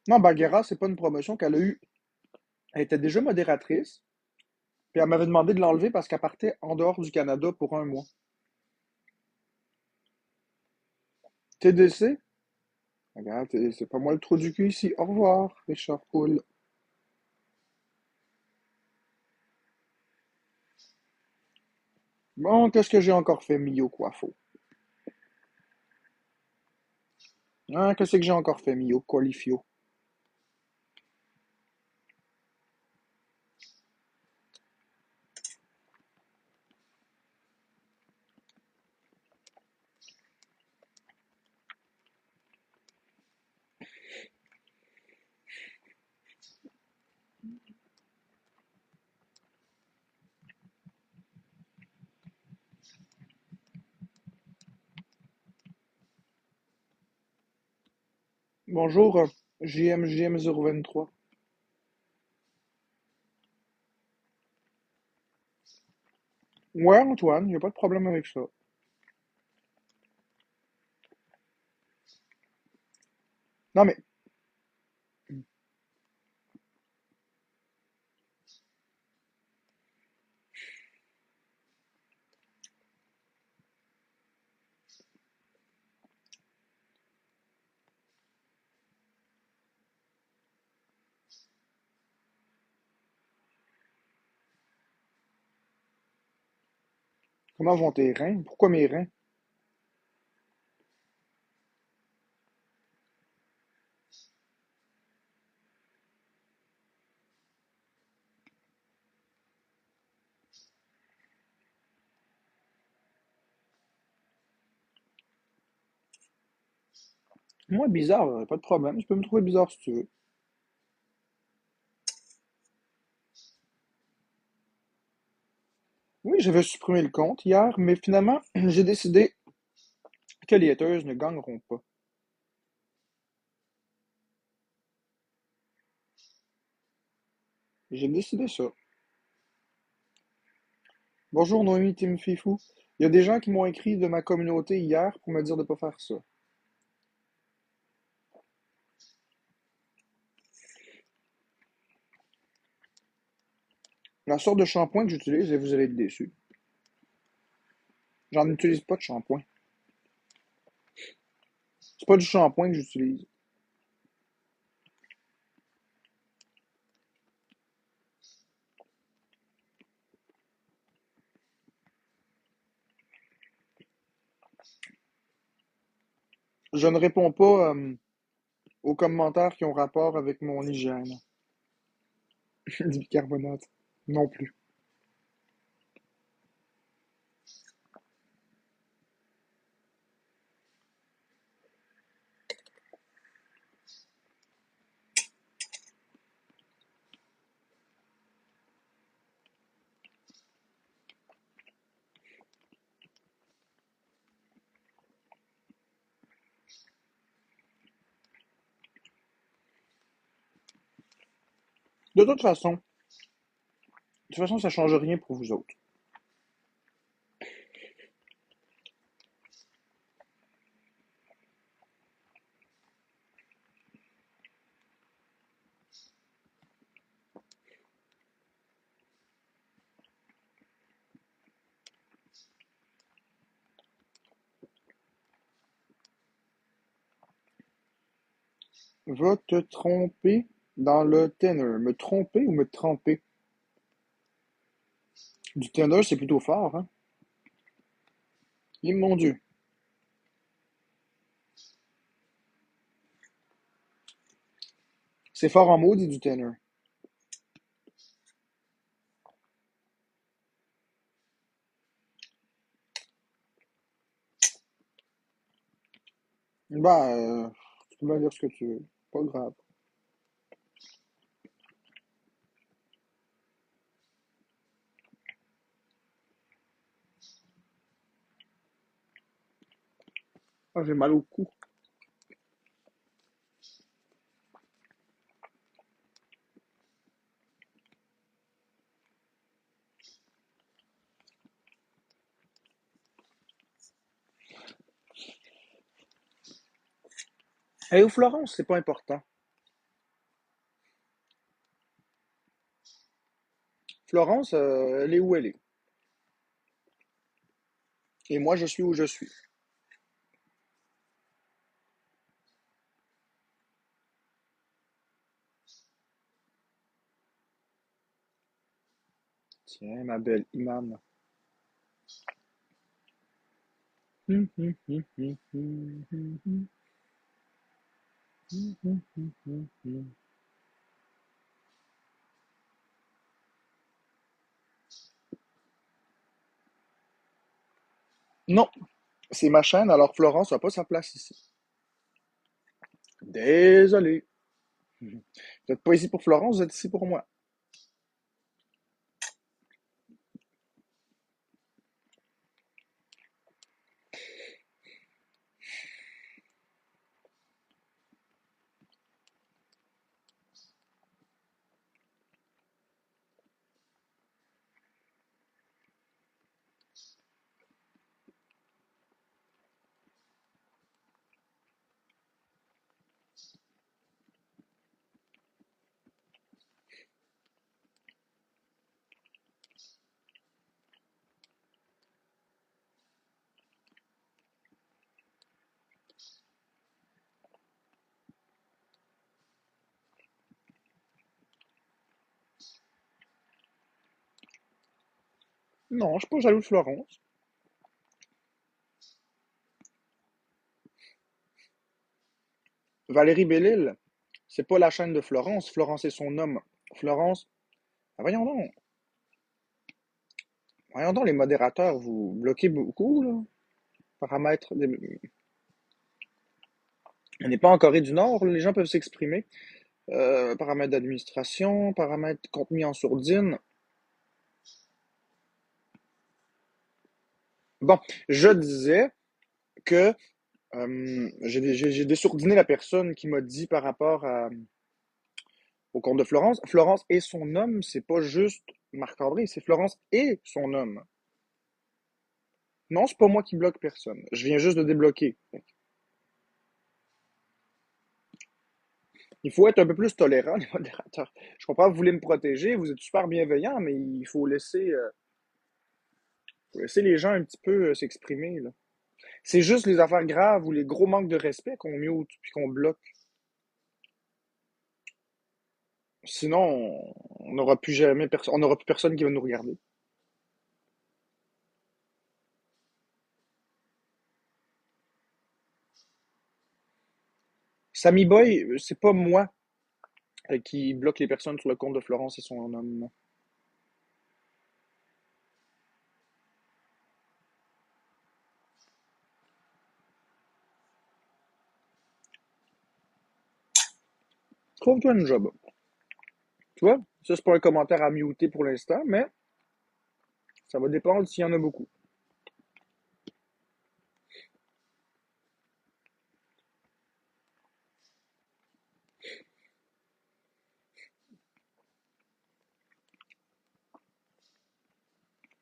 Non, Bagheera, c'est pas une promotion qu'elle a eue. Elle était déjà modératrice, puis elle m'avait demandé de l'enlever parce qu'elle partait en dehors du Canada pour un mois. TDC? Regarde, c'est pas moi le trou du cul ici. Au revoir, Richard Poole. Bon, qu'est-ce que j'ai encore fait, Mio Coiffo? Hein, qu'est-ce que j'ai encore fait, Mio Qualifio? Bonjour, JMJM023. Ouais, Antoine, y a pas de problème avec ça. Non, mais comment vont tes reins? Pourquoi mes reins? Moi, bizarre, pas de problème. Tu peux me trouver bizarre si tu veux. Oui, j'avais supprimé le compte hier, mais finalement, j'ai décidé que les haters ne gagneront pas. J'ai décidé ça. Bonjour Noémie Team Fifou. Il y a des gens qui m'ont écrit de ma communauté hier pour me dire de pas faire ça. La sorte de shampoing que j'utilise, et vous allez être déçus. J'en utilise pas de shampoing. C'est pas du shampoing que j'utilise. Je ne réponds pas aux commentaires qui ont rapport avec mon hygiène. Du bicarbonate. Non plus. De toute façon, ça change rien pour vous autres. Va te tromper dans le tenor. Me tromper ou me tremper? Du tenor, c'est plutôt fort, hein? Et mon Dieu. C'est fort en maudit du tenor. Bah, tu peux bien dire ce que tu veux. Pas grave. Ah, j'ai mal au cou. Et au Florence, c'est pas important. Florence, elle est où elle est. Et moi, je suis où je suis. Tiens, ma belle Iman. Non, c'est ma chaîne, alors Florence n'a pas sa place ici. Désolé. Vous n'êtes pas ici pour Florence, vous êtes ici pour moi. Non, je suis pas jaloux de Florence. Valérie Bellil, c'est pas la chaîne de Florence. Florence est son homme. Florence, ah, voyons donc, les modérateurs, vous bloquez beaucoup, là. Paramètres, on n'est pas en Corée du Nord, les gens peuvent s'exprimer. Paramètres d'administration, paramètres contenu en sourdine. Bon, je disais que j'ai dessourdiné la personne qui m'a dit par rapport au compte de Florence. Florence et son homme, c'est pas juste Marc-André, c'est Florence et son homme. Non, c'est pas moi qui bloque personne. Je viens juste de débloquer. Il faut être un peu plus tolérant, les modérateurs. Je comprends que vous voulez me protéger, vous êtes super bienveillant, mais il faut laisser les gens un petit peu s'exprimer, là. C'est juste les affaires graves ou les gros manques de respect qu'on mute puis qu'on bloque. Sinon, on n'aura plus jamais on n'aura plus personne qui va nous regarder. Sammy Boy, c'est pas moi qui bloque les personnes sur le compte de Florence et son homme. Trouve-toi une job. Tu vois, ça c'est pas un commentaire à muter pour l'instant, mais ça va dépendre s'il y en a beaucoup.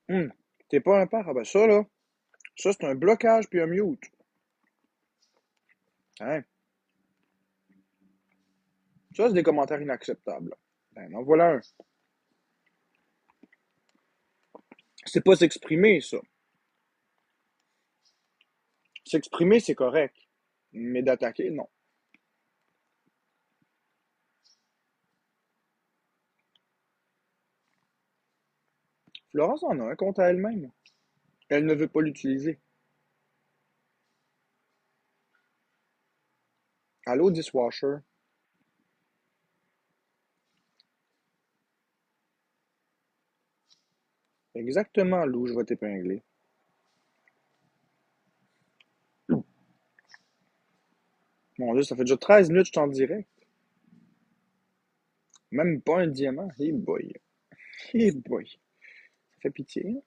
Hum, T'es pas un père? Ah ben ça là, ça c'est un blocage puis un mute. Hein? Ça c'est des commentaires inacceptables. Ben en voilà un. C'est pas s'exprimer ça. S'exprimer c'est correct, mais d'attaquer non. Florence en a un compte à elle-même. Elle ne veut pas l'utiliser. Allô, dishwasher. Exactement, Lou, je vais t'épingler. Mon Dieu, ça fait déjà 13 minutes que je t'en dirais. Même pas un diamant. Hey boy. Hey boy. Ça fait pitié, hein?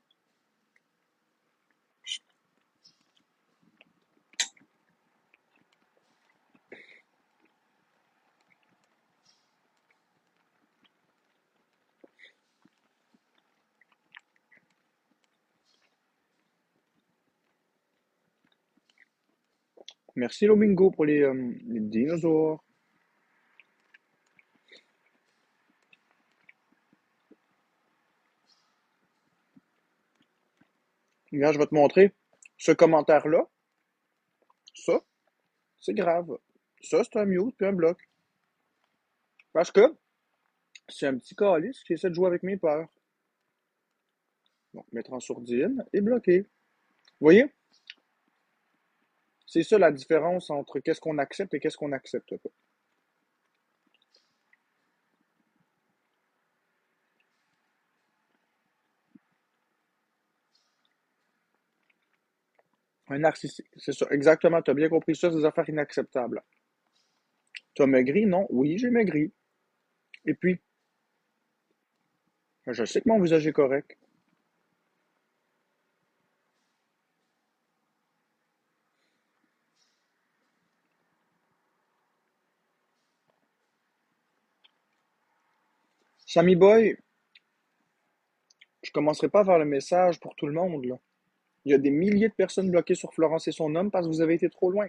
Merci Lomingo pour les dinosaures. Regarde, je vais te montrer. Ce commentaire-là, ça, c'est grave. Ça, c'est un mute puis un bloc. Parce que c'est un petit calice qui essaie de jouer avec mes peurs. Donc, mettre en sourdine et bloquer. Vous voyez? C'est ça la différence entre qu'est-ce qu'on accepte et qu'est-ce qu'on n'accepte pas. Un narcissique, c'est ça. Exactement, tu as bien compris ça, c'est des affaires inacceptables. Tu as maigri? Non. Oui, j'ai maigri. Et puis, je sais que mon visage est correct. Sammy Boy, je commencerai pas à faire le message pour tout le monde, là. Il y a des milliers de personnes bloquées sur Florence et son homme parce que vous avez été trop loin.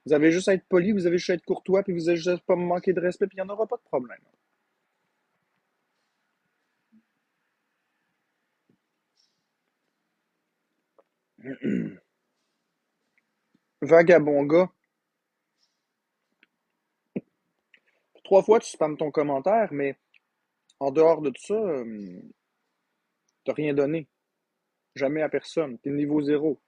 Vous avez juste à être poli, vous avez juste à être courtois, puis vous avez juste à pas me manquer de respect, puis il n'y en aura pas de problème. Vagabond gars, 3 fois tu spammes ton commentaire, mais en dehors de tout ça, t'as rien donné. Jamais à personne. T'es niveau zéro.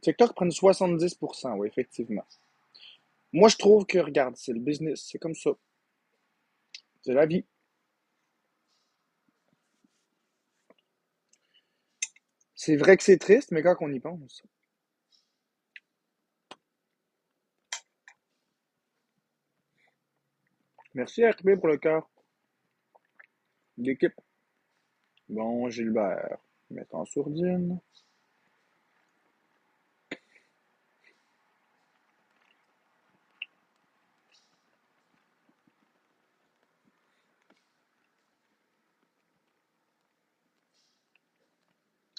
TikTok prennent 70%, oui, effectivement. Moi, je trouve que, regarde, c'est le business, c'est comme ça. C'est la vie. C'est vrai que c'est triste, mais quand on y pense. Merci RB pour le cœur d'équipe. Bon, Gilbert, mettre en sourdine.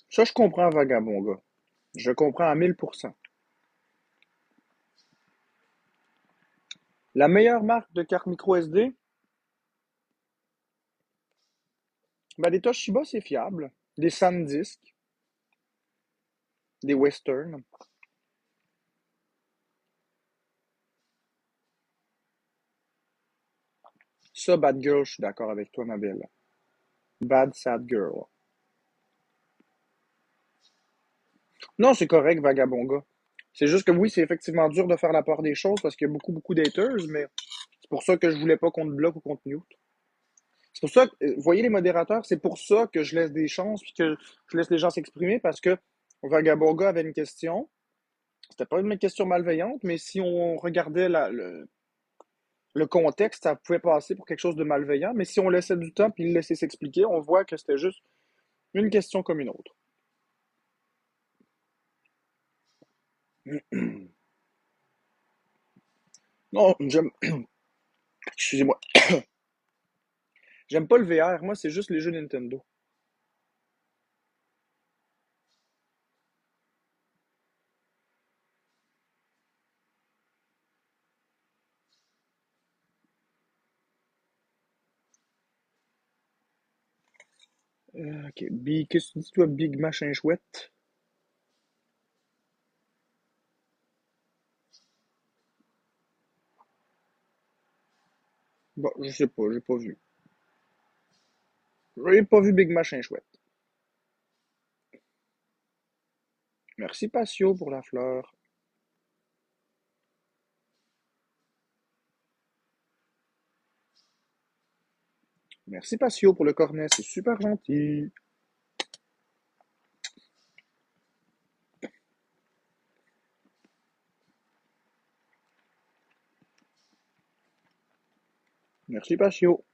Ça, je comprends, vagabond gars. Je comprends à 1000%. La meilleure marque de carte micro SD, ben, des Toshiba, c'est fiable. Des SanDisk, des Western. Ça, Bad Girl, je suis d'accord avec toi, ma belle. Bad Sad Girl. Non, c'est correct, vagabond gars. C'est juste que oui, c'est effectivement dur de faire la part des choses parce qu'il y a beaucoup, beaucoup d'haters, mais c'est pour ça que je voulais pas qu'on te bloque ou qu'on te mute. C'est pour ça que, vous voyez les modérateurs, c'est pour ça que je laisse des chances puis que je laisse les gens s'exprimer parce que Vagabond gars avait une question. C'était pas une question malveillante, mais si on regardait le contexte, ça pouvait passer pour quelque chose de malveillant. Mais si on laissait du temps puis le laissait s'expliquer, on voit que c'était juste une question comme une autre. Non, j'aime. Excusez-moi. J'aime pas le VR. Moi, c'est juste les jeux Nintendo. Ok. Qu'est-ce que tu dis, toi, Big Machin Chouette? Bon, je sais pas, j'ai pas vu. J'ai pas vu Big Machin Chouette. Merci, Patio, pour la fleur. Merci, Patio, pour le cornet. C'est super gentil. Merci, Patio.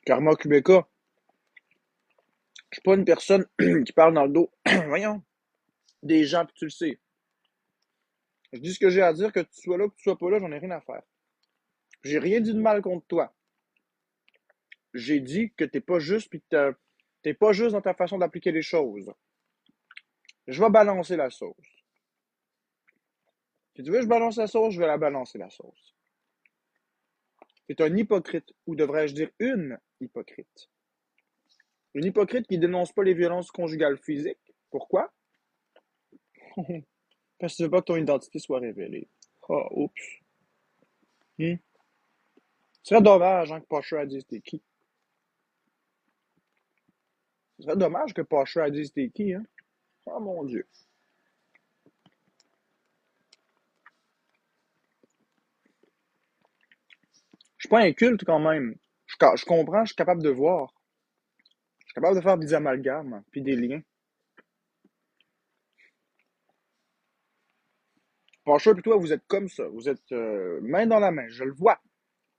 Karma Kubeka. Je suis pas une personne qui parle dans le dos. Voyons. Des gens, puis tu le sais. Je dis ce que j'ai à dire, que tu sois là, que tu sois pas là, j'en ai rien à faire. J'ai rien dit de mal contre toi. J'ai dit que t'es pas juste, puis que t'es pas juste dans ta façon d'appliquer les choses. Je vais balancer la sauce. Si tu veux que je balance la sauce, je vais la balancer la sauce. C'est un hypocrite, ou devrais-je dire une hypocrite. Une hypocrite qui dénonce pas les violences conjugales physiques. Pourquoi? Parce que tu veux pas que ton identité soit révélée. Oh, oups. Hmm. Ce serait dommage hein, que Porsche a dit c'était qui. Ce serait dommage que Porsche a dit c'était qui. Hein? Oh mon Dieu. Je suis pas inculte quand même. Je comprends, je suis capable de voir. Je suis capable de faire des amalgames, puis des liens. Porsche et toi, vous êtes comme ça. Vous êtes main dans la main. Je le vois.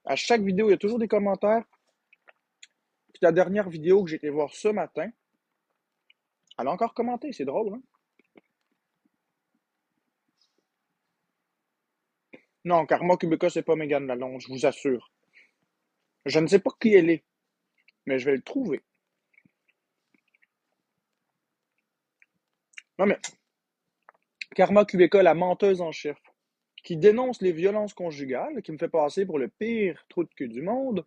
À chaque vidéo, il y a toujours des commentaires. Puis la dernière vidéo que j'ai été voir ce matin, elle a encore commenté. C'est drôle, hein? Non, Karma Kubica, c'est pas Mégane Lalonde, je vous assure. Je ne sais pas qui elle est, mais je vais le trouver. Non, mais Karma Kubica, la menteuse en chef, qui dénonce les violences conjugales, qui me fait passer pour le pire trou de cul du monde,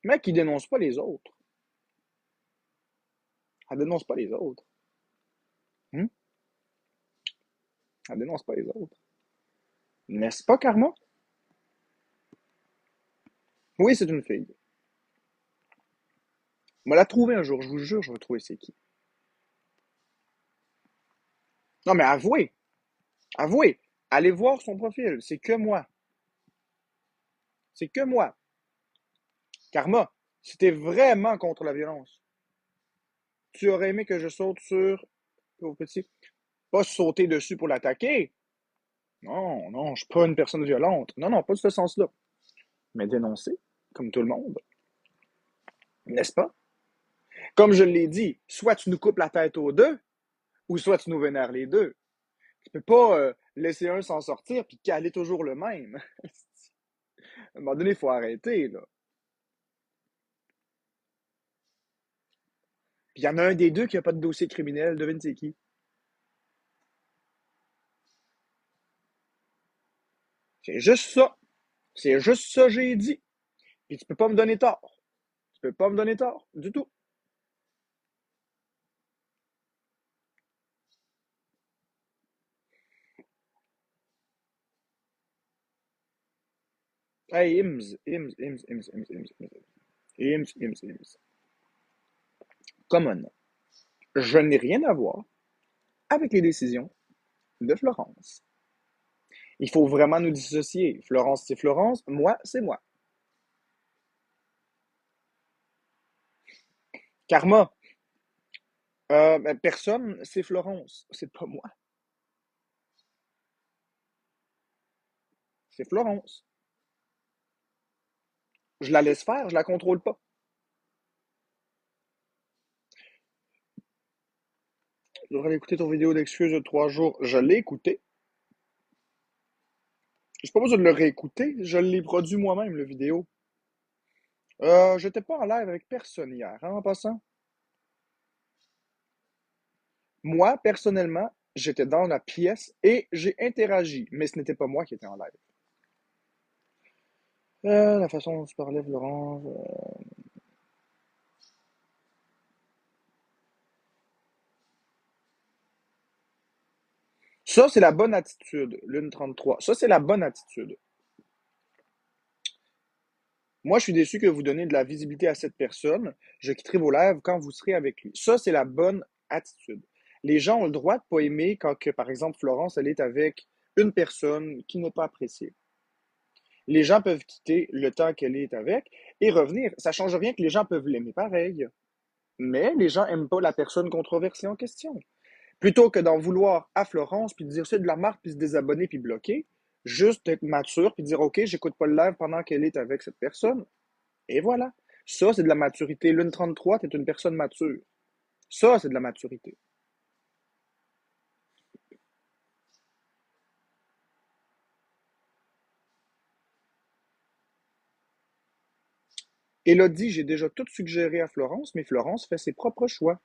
mais qui dénonce pas les autres. Elle dénonce pas les autres. Hmm? Elle dénonce pas les autres. N'est-ce pas, Karma? Oui, c'est une fille. On va la trouver un jour, je vous jure, je vais trouver c'est qui. Non, mais avouez, avouez, allez voir son profil, c'est que moi. C'est que moi. Karma, si t'es vraiment contre la violence, tu aurais aimé que je saute sur, au petit, pas sauter dessus pour l'attaquer. Non, non, je suis pas une personne violente. Non, non, pas de ce sens-là. Mais dénoncer, comme tout le monde, n'est-ce pas? Comme je l'ai dit, soit tu nous coupes la tête aux deux, ou soit tu nous vénères les deux. Tu peux pas laisser un s'en sortir puis caler toujours le même. À un moment donné, il faut arrêter, là. Puis il y en a un des deux qui a pas de dossier criminel, devine c'est qui. C'est juste ça. C'est juste ça que j'ai dit. Puis tu peux pas me donner tort. Tu peux pas me donner tort, du tout. Hey, Ims, Ims, Ims, Ims, Ims, Ims, Ims, Ims, Ims, Ims. Come on. Je n'ai rien à voir avec les décisions de Florence. Il faut vraiment nous dissocier. Florence, c'est Florence. Moi, c'est moi. Karma, ben, personne, c'est Florence. C'est pas moi. C'est Florence. Je la laisse faire, je la contrôle pas. Je devrais aller écouter ton vidéo d'excuses de 3 jours. Je l'ai écouté. J'ai pas besoin de le réécouter. Je l'ai produit moi-même, le vidéo. J'étais pas en live avec personne hier, hein, en passant. Moi, personnellement, j'étais dans la pièce et j'ai interagi, mais ce n'était pas moi qui étais en live. La façon dont tu parlais, Florence. Ça, c'est la bonne attitude, Lune 33. Ça, c'est la bonne attitude. Moi, je suis déçu que vous donnez de la visibilité à cette personne. Je quitterai vos lives quand vous serez avec lui. Ça, c'est la bonne attitude. Les gens ont le droit de pas aimer quand, que, par exemple, Florence, elle est avec une personne qui n'est pas appréciée. Les gens peuvent quitter le temps qu'elle est avec et revenir. Ça change rien que les gens peuvent l'aimer pareil. Mais les gens aiment pas la personne controversée en question. Plutôt que d'en vouloir à Florence, puis de dire c'est de la marque, puis se désabonner, puis bloquer, juste être mature, puis dire OK, j'écoute pas le live pendant qu'elle est avec cette personne. Et voilà. Ça, c'est de la maturité. Lune 33, t'es une personne mature. Ça, c'est de la maturité. Élodie, j'ai déjà tout suggéré à Florence, mais Florence fait ses propres choix.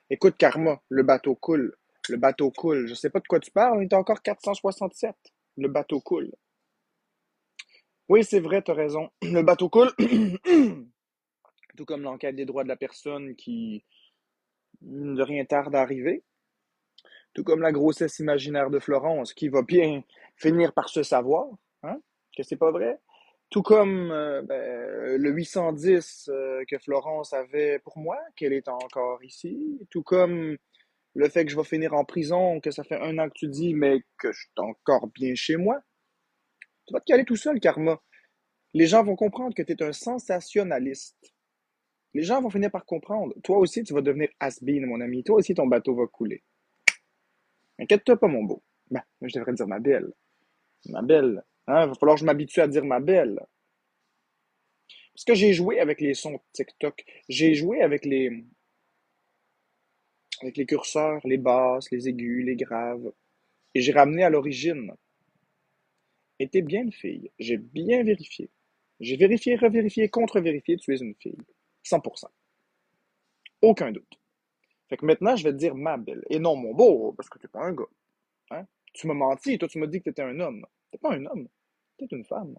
Écoute, Karma, le bateau coule. Le bateau coule. Je sais pas de quoi tu parles, on est encore 467. Le bateau coule. Oui, c'est vrai, t'as raison. Le bateau coule. Tout comme l'enquête des droits de la personne qui, de rien tarde à arriver. Tout comme la grossesse imaginaire de Florence qui va bien finir par se savoir. Hein? Que c'est pas vrai? Tout comme le 810 que Florence avait pour moi, qu'elle est encore ici. Tout comme le fait que je vais finir en prison, que ça fait 1 an que tu dis, mais que je suis encore bien chez moi. Tu vas te caler tout seul, Karma. Les gens vont comprendre que tu es un sensationnaliste. Les gens vont finir par comprendre. Toi aussi, tu vas devenir has-been, mon ami. Toi aussi, ton bateau va couler. Inquiète-toi pas, mon beau. Ben, je devrais dire ma belle. Ma belle. Hein, il va falloir que je m'habitue à dire ma belle. Parce que j'ai joué avec les sons TikTok. J'ai joué avec les curseurs, les basses, les aigus, les graves. Et j'ai ramené à l'origine. Et t'es bien une fille. J'ai bien vérifié. J'ai vérifié, revérifié, contre-vérifié. Tu es une fille. 100%. Aucun doute. Fait que maintenant, je vais te dire ma belle. Et non mon beau, parce que t'es pas un gars. Hein? Tu m'as menti. Toi, tu m'as dit que t'étais un homme. T'es pas un homme. T'es une femme.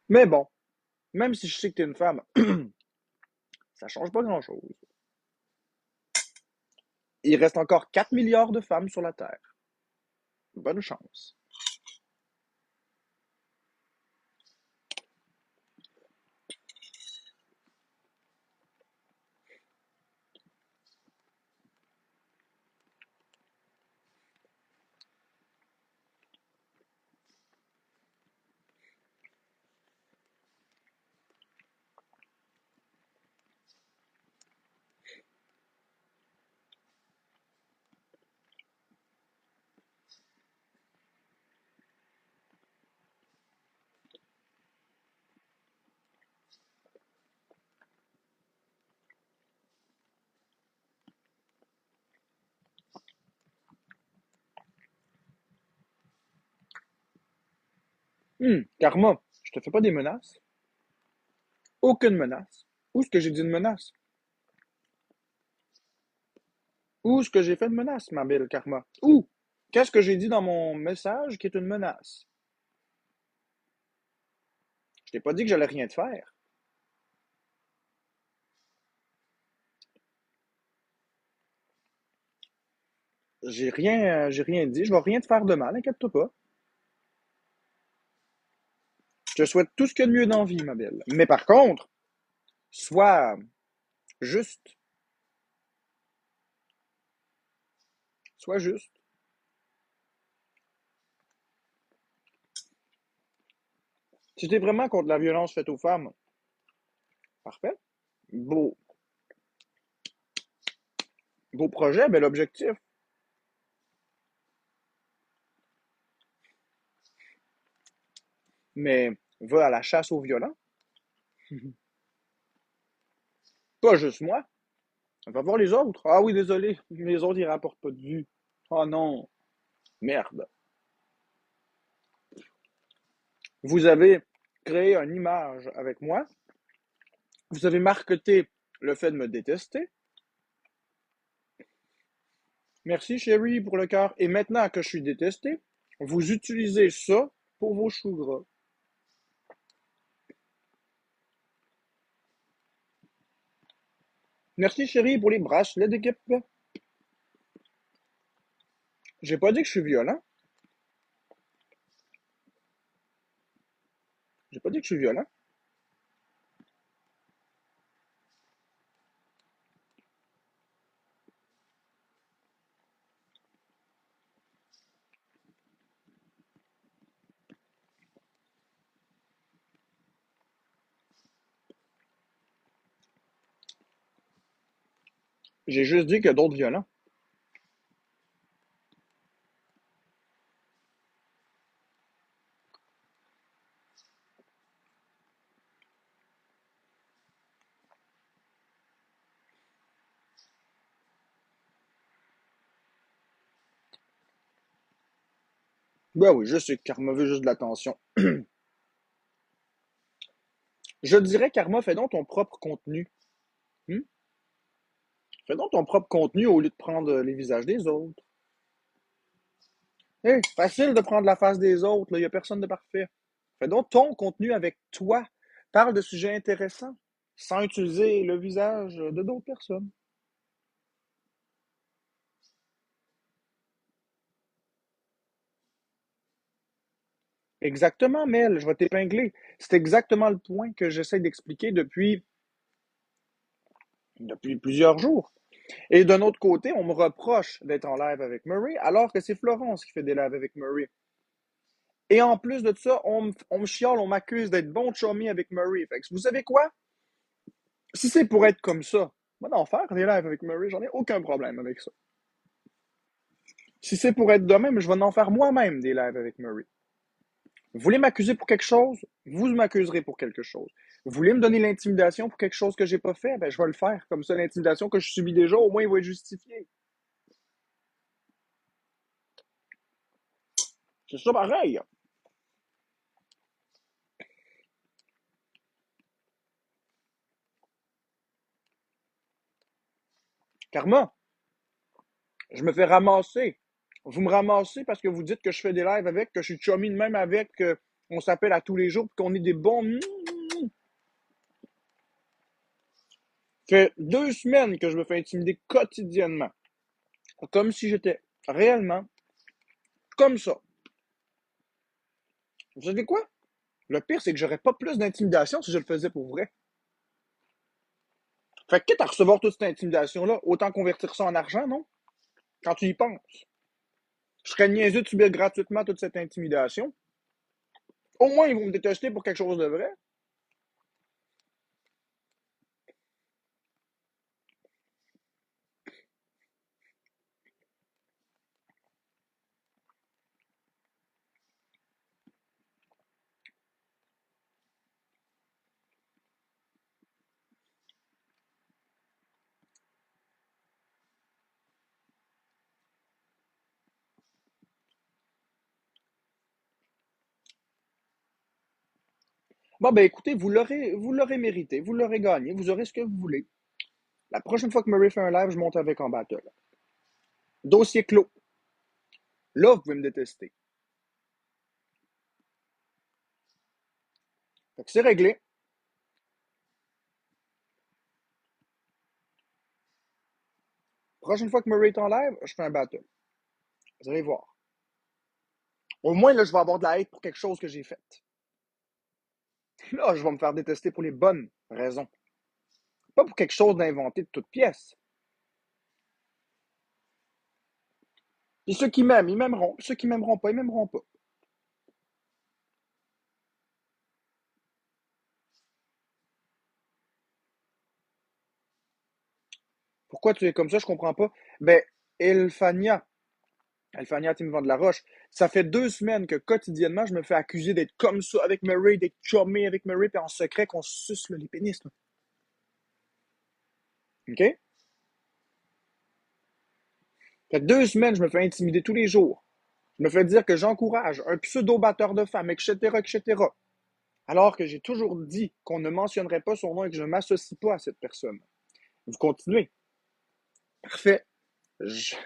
Mais bon, même si je sais que t'es une femme, ça change pas grand-chose. Il reste encore 4 milliards de femmes sur la Terre. Bonne chance. Karma, je te fais pas des menaces. Aucune menace. Où est-ce que j'ai dit une menace? Où est-ce que j'ai fait une menace, ma belle Karma? Où? Qu'est-ce que j'ai dit dans mon message qui est une menace? Je t'ai pas dit que j'allais rien te faire. J'ai rien dit. Je vais rien te faire de mal, inquiète-toi pas. Je te souhaite tout ce qu'il y a de mieux dans la vie, ma belle. Mais par contre, sois juste. Sois juste. Si t'es vraiment contre la violence faite aux femmes, parfait. Beau, beau projet, bel objectif. Mais va à la chasse aux violents. Pas juste moi. Va voir les autres. Ah oui, désolé. Les autres, ils rapportent pas de vue. Oh non. Merde. Vous avez créé une image avec moi. Vous avez marketé le fait de me détester. Merci, chérie, pour le cœur. Et maintenant que je suis détesté, vous utilisez ça pour vos choux gras. Merci, chérie, pour les bracelets d'équipe. J'ai pas dit que je suis violent. J'ai pas dit que je suis violent. J'ai juste dit qu'il y a d'autres violents. Ben oui, je sais que Karma veut juste de l'attention. Je dirais, Karma, fais donc ton propre contenu. Hmm? Fais donc ton propre contenu au lieu de prendre les visages des autres. Hey, facile de prendre la face des autres, il n'y a personne de parfait. Fais donc ton contenu avec toi. Parle de sujets intéressants, sans utiliser le visage de d'autres personnes. Exactement, Mel, je vais t'épingler. C'est exactement le point que j'essaie d'expliquer depuis plusieurs jours. Et d'un autre côté, on me reproche d'être en live avec Murray, alors que c'est Florence qui fait des lives avec Murray. Et en plus de ça, on me chiale, on m'accuse d'être bon chummy avec Murray. Fait que vous savez quoi? Si c'est pour être comme ça, moi d'en faire des lives avec Murray, j'en ai aucun problème avec ça. Si c'est pour être de même, je vais en faire moi-même des lives avec Murray. Vous voulez m'accuser pour quelque chose? Vous m'accuserez pour quelque chose. Vous voulez me donner l'intimidation pour quelque chose que j'ai pas fait? Ben, je vais le faire. Comme ça, l'intimidation que je subis déjà, au moins, il va être justifié. C'est ça pareil. Karma, je me fais ramasser. Vous me ramassez parce que vous dites que je fais des lives avec, que je suis chummy de même avec, qu'on s'appelle à tous les jours, qu'on est des bons. Ça fait 2 semaines que je me fais intimider quotidiennement. Comme si j'étais réellement comme ça. Vous savez quoi? Le pire, c'est que j'aurais pas plus d'intimidation si je le faisais pour vrai. Fait que quitte à recevoir toute cette intimidation-là, autant convertir ça en argent, non? Quand tu y penses. Je serais niaiseux de subir gratuitement toute cette intimidation. Au moins, ils vont me détester pour quelque chose de vrai. Bon, ben écoutez, vous l'aurez mérité, vous l'aurez gagné, vous aurez ce que vous voulez. La prochaine fois que Murray fait un live, je monte avec en battle. Dossier clos. Là, vous pouvez me détester. Fait que c'est réglé. Prochaine fois que Murray est en live, je fais un battle. Vous allez voir. Au moins, là, je vais avoir de la hate pour quelque chose que j'ai fait. Là, je vais me faire détester pour les bonnes raisons. Pas pour quelque chose d'inventé de toute pièce. Et ceux qui m'aiment, ils m'aimeront. Ceux qui m'aimeront pas, ils m'aimeront pas. Pourquoi tu es comme ça? Je comprends pas. Ben, Elfania, Elfania Tim Van de la Roche, ça fait 2 semaines que quotidiennement, je me fais accuser d'être comme ça avec Murray, d'être chumé avec Murray, puis en secret qu'on se suce là, les pénis. Là. OK? Ça fait 2 semaines, je me fais intimider tous les jours. Je me fais dire que j'encourage un pseudo-batteur de femmes, etc., etc. Alors que j'ai toujours dit qu'on ne mentionnerait pas son nom et que je ne m'associe pas à cette personne. Vous continuez. Parfait. Je,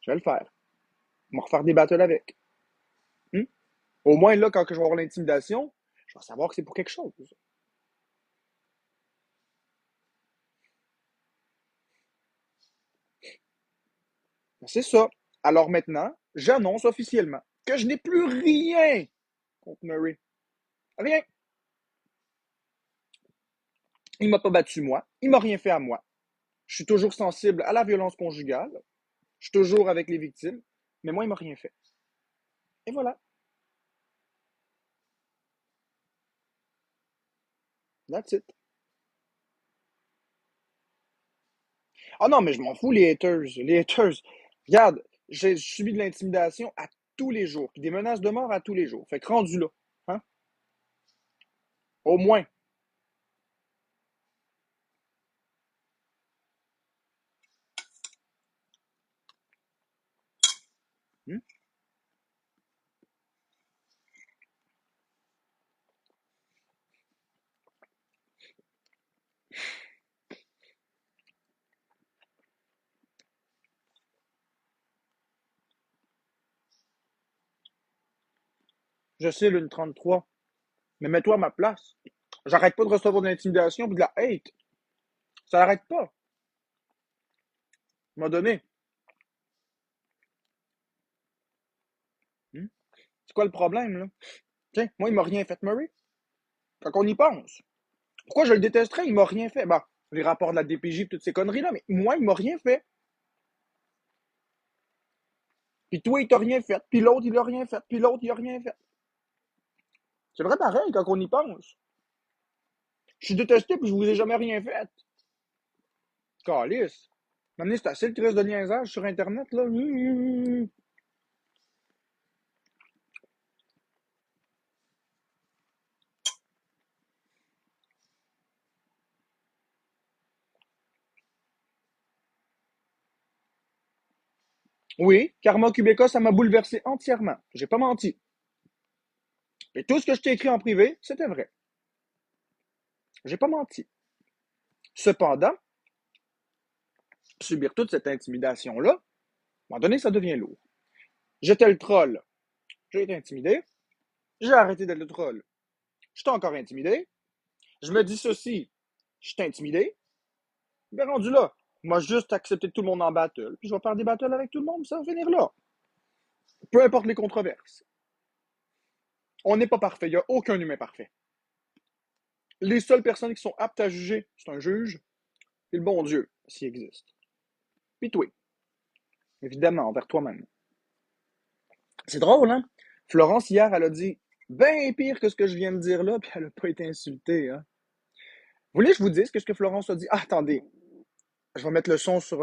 je vais le faire. On va refaire des battles avec. Hmm? Au moins, là, quand je vais avoir l'intimidation, je vais savoir que c'est pour quelque chose. C'est ça. Alors maintenant, j'annonce officiellement que je n'ai plus rien contre Murray. Rien. Il m'a pas battu moi. Il m'a rien fait à moi. Je suis toujours sensible à la violence conjugale. Je suis toujours avec les victimes. Mais moi, il m'a rien fait. Et voilà. That's it. Ah non, mais je m'en fous, les haters. Les haters. Regarde, j'ai subi de l'intimidation à tous les jours. Puis des menaces de mort à tous les jours. Fait que rendu là. Hein? Au moins. Hmm? Je sais, l'une 33. Mais mets-toi à ma place. J'arrête pas de recevoir de l'intimidation et de la hate. Ça n'arrête pas. À un moment donné. Hmm? C'est quoi le problème, là? Tiens, moi, il m'a rien fait, Murray. Quand on y pense. Pourquoi je le détesterais? Il m'a rien fait. Bah, les rapports de la DPJ et toutes ces conneries-là, mais moi, il m'a rien fait. Puis toi, il t'a rien fait. Puis l'autre, il a rien fait. Puis l'autre, il a rien fait. C'est vrai pareil quand on y pense. Je suis détesté puis je vous ai jamais rien fait. Calice. Maintenant, c'est assez le triste de niaisage sur Internet, là. Oui, Karma Québécois, ça m'a bouleversé entièrement. J'ai pas menti. Et tout ce que je t'ai écrit en privé, c'était vrai. J'ai pas menti. Cependant, subir toute cette intimidation-là, à un moment donné, ça devient lourd. J'étais le troll. J'ai été intimidé. J'ai arrêté d'être le troll. J'étais encore intimidé. Je me dis ceci. Je suis intimidé. Mais rendu là, moi juste accepter tout le monde en battle. Puis je vais faire des battles avec tout le monde, ça va finir là. Peu importe les controverses. On n'est pas parfait. Il n'y a aucun humain parfait. Les seules personnes qui sont aptes à juger, c'est un juge et le bon Dieu, s'il existe. Puis toi, évidemment, envers toi-même. C'est drôle, hein? Florence, hier, elle a dit bien pire que ce que je viens de dire là, puis elle n'a pas été insultée, hein? Vous voulez que je vous dise ce que Florence a dit? Ah, attendez, je vais mettre le son sur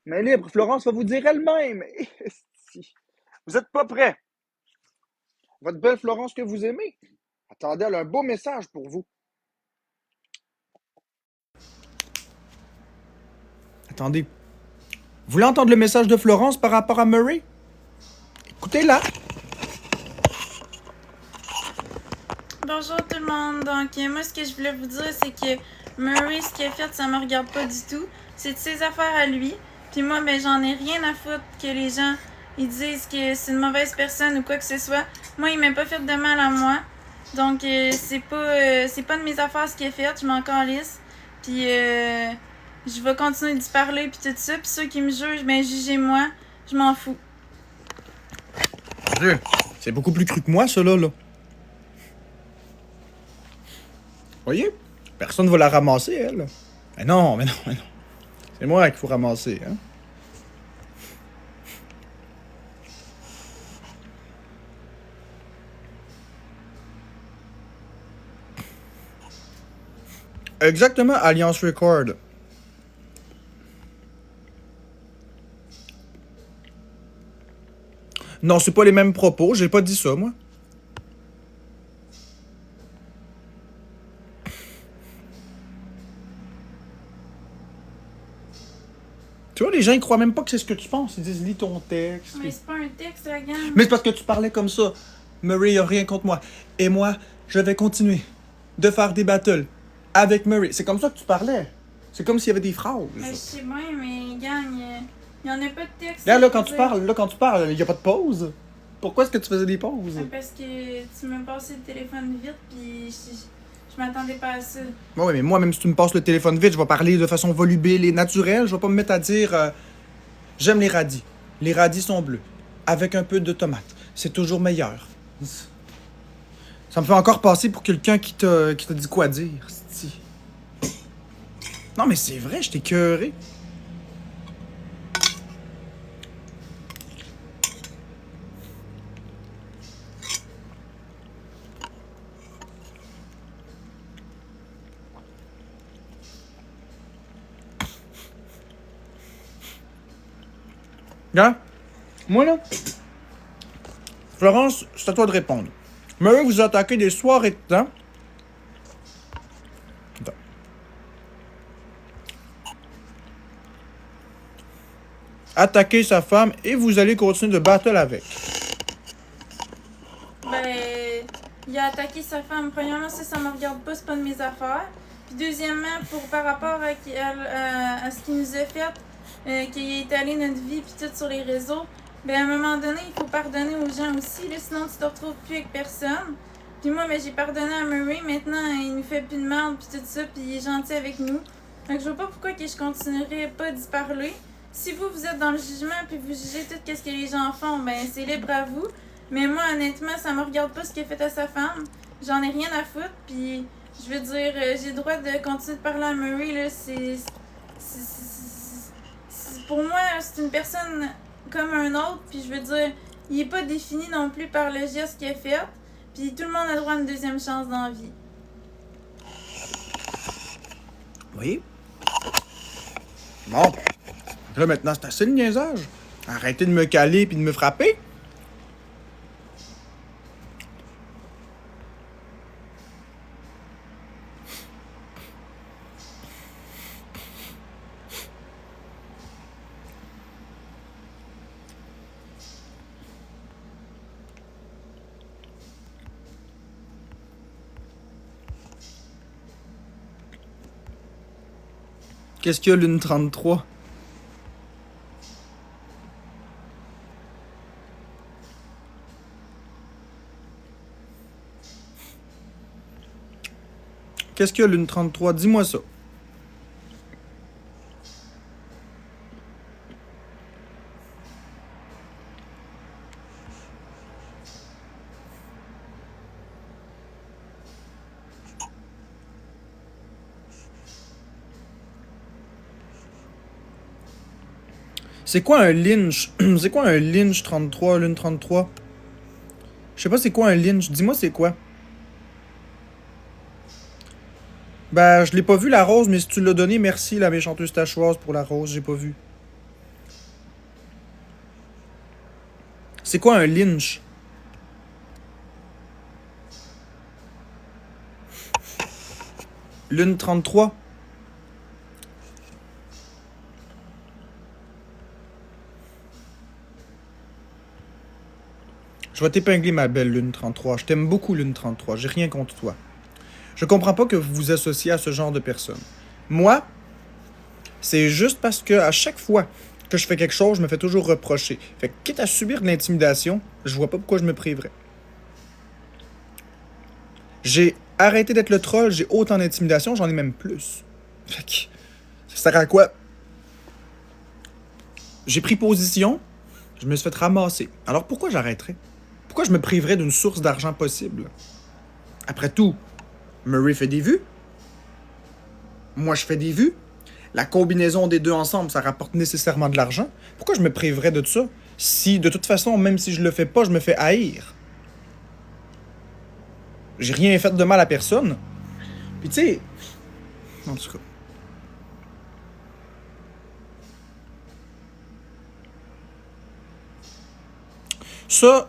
main libre. Florence va vous dire elle-même. Vous n'êtes pas prêts. Votre belle Florence que vous aimez. Attendez, elle a un beau message pour vous. Attendez. Vous voulez entendre le message de Florence par rapport à Murray? Écoutez-la. Bonjour tout le monde. Donc, moi, ce que je voulais vous dire, c'est que Murray, ce qu'il a fait, ça me regarde pas du tout. C'est de ses affaires à lui. Puis moi, ben, j'en ai rien à foutre que les gens ils disent que c'est une mauvaise personne ou quoi que ce soit. Moi, il m'a pas fait de mal à moi. Donc, c'est pas de mes affaires ce qu'il a fait. Je m'en calisse. Puis, je vais continuer d'y parler, puis tout ça. Puis ceux qui me jugent, ben, jugez-moi. Je m'en fous. Dieu, c'est beaucoup plus cru que moi, cela, là. Voyez? Personne ne va la ramasser, elle. Mais non, mais non, mais non. C'est moi qu'il faut ramasser, hein. Exactement, Alliance Record. Non, c'est pas les mêmes propos, j'ai pas dit ça, moi. Tu vois, les gens, ils croient même pas que c'est ce que tu penses. Ils disent, lis ton texte. Mais c'est pas un texte, la gang. Mais c'est parce que tu parlais comme ça. Murray a rien contre moi. Et moi, je vais continuer de faire des battles avec Murray. C'est comme ça que tu parlais. C'est comme s'il y avait des phrases. Je sais bien, mais gang, il y en a pas de texte. Là, quand tu parles, il n'y a pas de pause. Pourquoi est-ce que tu faisais des pauses? Parce que tu m'as passé le téléphone vite, puis je m'attendais pas à ça. Oui, mais moi, même si tu me passes le téléphone vite, je vais parler de façon volubile et naturelle. Je vais pas me mettre à dire j'aime les radis. Les radis sont bleus. Avec un peu de tomate. C'est toujours meilleur. Ça me fait encore passer pour quelqu'un qui t'a dit quoi dire. c'ti. Non, mais c'est vrai, je t'ai écœuré. Hein? Moi, là, Florence, c'est à toi de répondre. Murray vous a attaqué des soirées de temps. Attends. Attaquer sa femme et vous allez continuer de battle avec. Ben, il a attaqué sa femme. Premièrement, ça me regarde pas, c'est pas de mes affaires. Puis deuxièmement, par rapport à ce qu'il nous a fait, qu'il est allé notre vie, puis tout sur les réseaux, Ben, à un moment donné, il faut pardonner aux gens aussi, là, sinon tu te retrouves plus avec personne. Puis moi, ben, j'ai pardonné à Murray, maintenant, il nous fait plus de mal, puis tout ça, puis il est gentil avec nous. Donc, je vois pas pourquoi que je continuerai pas d'y parler. Si vous, vous êtes dans le jugement, puis vous jugez tout ce que les gens font, ben, c'est libre à vous. Mais moi, honnêtement, ça me regarde pas ce qu'il a fait à sa femme. J'en ai rien à foutre, puis je veux dire, j'ai le droit de continuer de parler à Murray, là, pour moi, c'est une personne comme un autre, puis je veux dire, il est pas défini non plus par le geste qu'il a fait, puis tout le monde a droit à une deuxième chance dans la vie. Oui. Bon. Là, maintenant, c'est assez le niaisage. Arrêtez de me caler puis de me frapper. Qu'est-ce qu'il y a, Lune 33? Qu'est-ce qu'il y a, Lune 33? Dis-moi ça. C'est quoi un lynch? C'est quoi un lynch 33, Lune 33? Je sais pas c'est quoi un lynch. Dis-moi c'est quoi. Ben, je l'ai pas vu la rose, mais si tu l'as donné, merci la méchanteuse tachoise pour la rose, j'ai pas vu. C'est quoi un lynch? Lune 33? Je vais t'épingler ma belle Lune 33. Je t'aime beaucoup Lune 33. J'ai rien contre toi. Je comprends pas que vous vous associez à ce genre de personnes. Moi, c'est juste parce que à chaque fois que je fais quelque chose, je me fais toujours reprocher. Fait que quitte à subir de l'intimidation, je vois pas pourquoi je me priverais. J'ai arrêté d'être le troll, j'ai autant d'intimidation, j'en ai même plus. Fait que ça sert à quoi? J'ai pris position, je me suis fait ramasser. Alors pourquoi j'arrêterais? Pourquoi je me priverais d'une source d'argent possible? Après tout, Murray fait des vues. Moi, je fais des vues. La combinaison des deux ensemble, ça rapporte nécessairement de l'argent. Pourquoi je me priverais de ça? Si, de toute façon, même si je le fais pas, je me fais haïr. J'ai rien fait de mal à personne. Puis tu sais, en tout cas. Ça,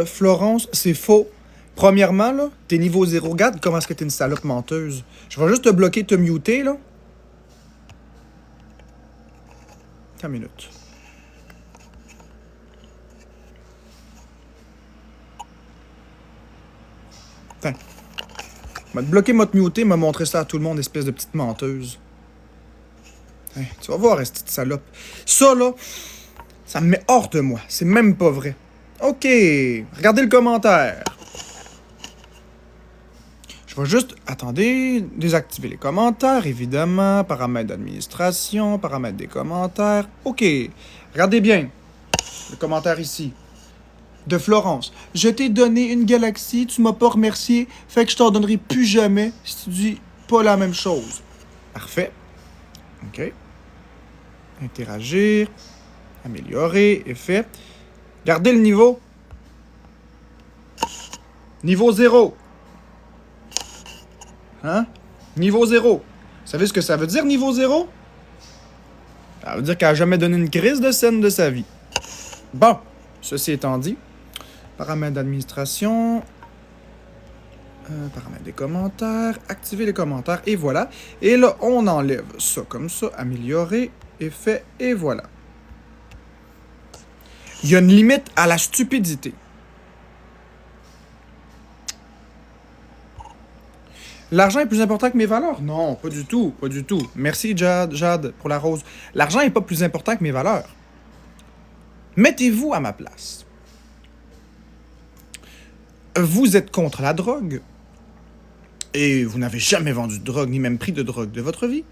Florence, c'est faux. Premièrement, là, t'es niveau 0. Regarde comment est-ce que t'es une salope menteuse. Je vais juste te bloquer, te muter, là. Attends une minute. Attends. M'a bloqué, m'a te muter, m'a montré ça à tout le monde, espèce de petite menteuse. Hein, tu vas voir, cette salope. Ça, là, ça me met hors de moi. C'est même pas vrai. OK. Regardez le commentaire. Je vais juste, attendez, désactiver les commentaires, évidemment. Paramètres d'administration, paramètres des commentaires. OK. Regardez bien. Le commentaire ici. De Florence. Je t'ai donné une galaxie, tu m'as pas remercié, fait que je t'en donnerai plus jamais si tu dis pas la même chose. Parfait. OK. Interagir. Améliorer. Effet. Gardez le niveau. Niveau 0. Hein? Niveau 0. Vous savez ce que ça veut dire, niveau 0? Ça veut dire qu'elle a jamais donné une crise de scène de sa vie. Bon, ceci étant dit, paramètres d'administration, paramètres des commentaires, activer les commentaires, et voilà. Et là, on enlève ça comme ça, améliorer, effet, et voilà. Il y a une limite à la stupidité. L'argent est plus important que mes valeurs? Non, pas du tout, pas du tout. Merci Jade pour la rose. L'argent est pas plus important que mes valeurs. Mettez-vous à ma place. Vous êtes contre la drogue, et vous n'avez jamais vendu de drogue, ni même pris de drogue de votre vie.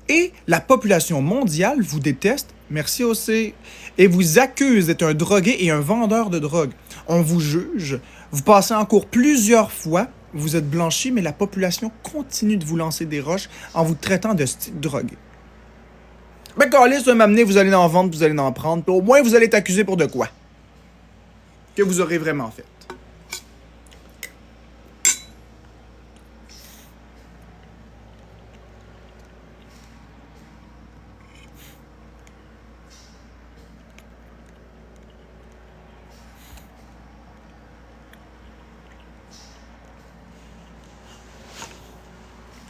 Et la population mondiale vous déteste, merci aussi, et vous accuse d'être un drogué et un vendeur de drogue. On vous juge, vous passez en cours plusieurs fois, vous êtes blanchi, mais la population continue de vous lancer des roches en vous traitant de style drogué. Ben, Carlis va m'amener, vous allez en vendre, vous allez en prendre, puis au moins vous allez être accusé pour de quoi? Que vous aurez vraiment fait.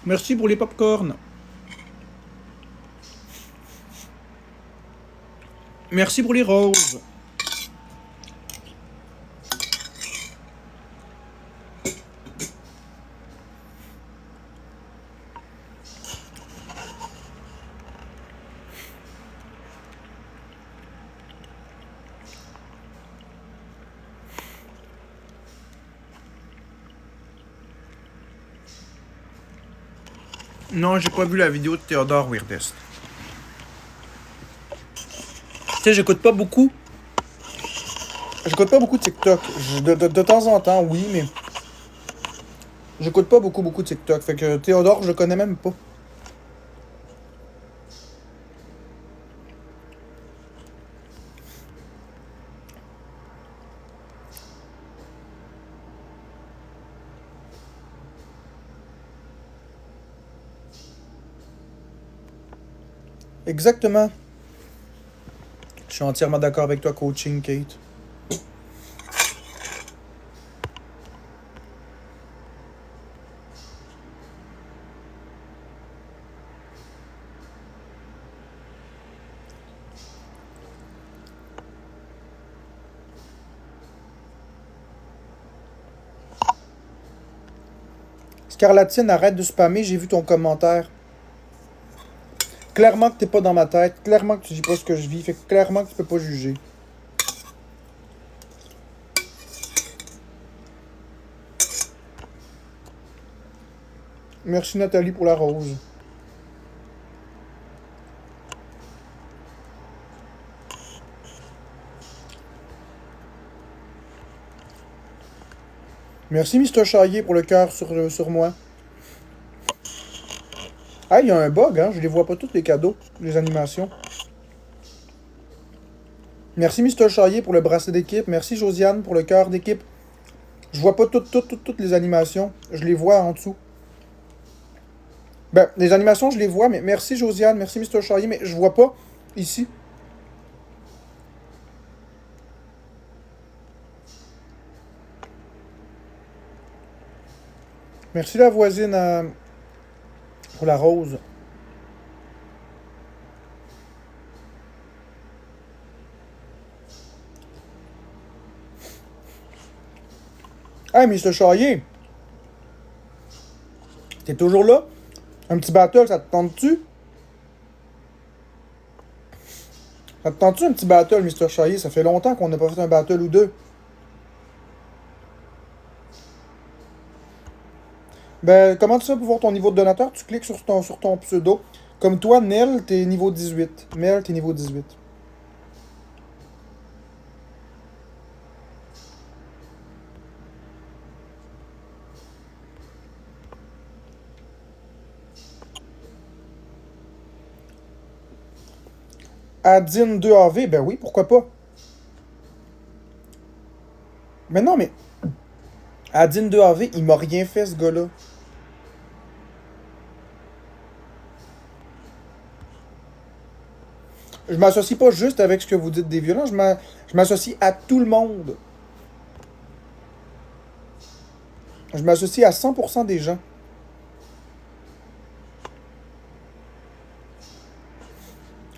Merci pour les pop-corn. Merci pour les roses. Non, j'ai pas vu la vidéo de Théodore Weirdest. Tu sais, j'écoute pas beaucoup. J'écoute pas beaucoup de TikTok. De temps en temps, oui, mais j'écoute pas beaucoup de TikTok. Fait que Théodore, je le connais même pas. Exactement. Je suis entièrement d'accord avec toi, coaching, Kate. Scarlatine, arrête de spammer, j'ai vu ton commentaire. Clairement que t'es pas dans ma tête, clairement que tu dis pas ce que je vis, fait que clairement que tu peux pas juger. Merci Nathalie pour la rose. Merci Mr. Chaillé pour le cœur sur moi. Ah, il y a un bug, hein? Je les vois pas tous les cadeaux, les animations. Merci Mr. Chaillé pour le bracelet d'équipe. Merci Josiane pour le cœur d'équipe. Je vois pas toutes les animations. Je les vois en dessous. Ben, les animations, je les vois, mais merci Josiane, merci Mr. Chaillé, mais je vois pas ici. Merci la voisine pour la rose. Hey, Mr. Chaillé! T'es toujours là? Un petit battle, ça te tente-tu? Ça te tente-tu un petit battle, Mr. Chaillé? Ça fait longtemps qu'on n'a pas fait un battle ou deux. Ben, comment tu fais pour voir ton niveau de donateur? Tu cliques sur ton pseudo. Comme toi, Nel, t'es niveau 18. Mel, t'es niveau 18. Adine 2AV, ben oui, pourquoi pas? Mais non, mais Adine 2AV, il m'a rien fait, ce gars-là. Je m'associe pas juste avec ce que vous dites des violents, je m'associe à tout le monde. Je m'associe à 100% des gens.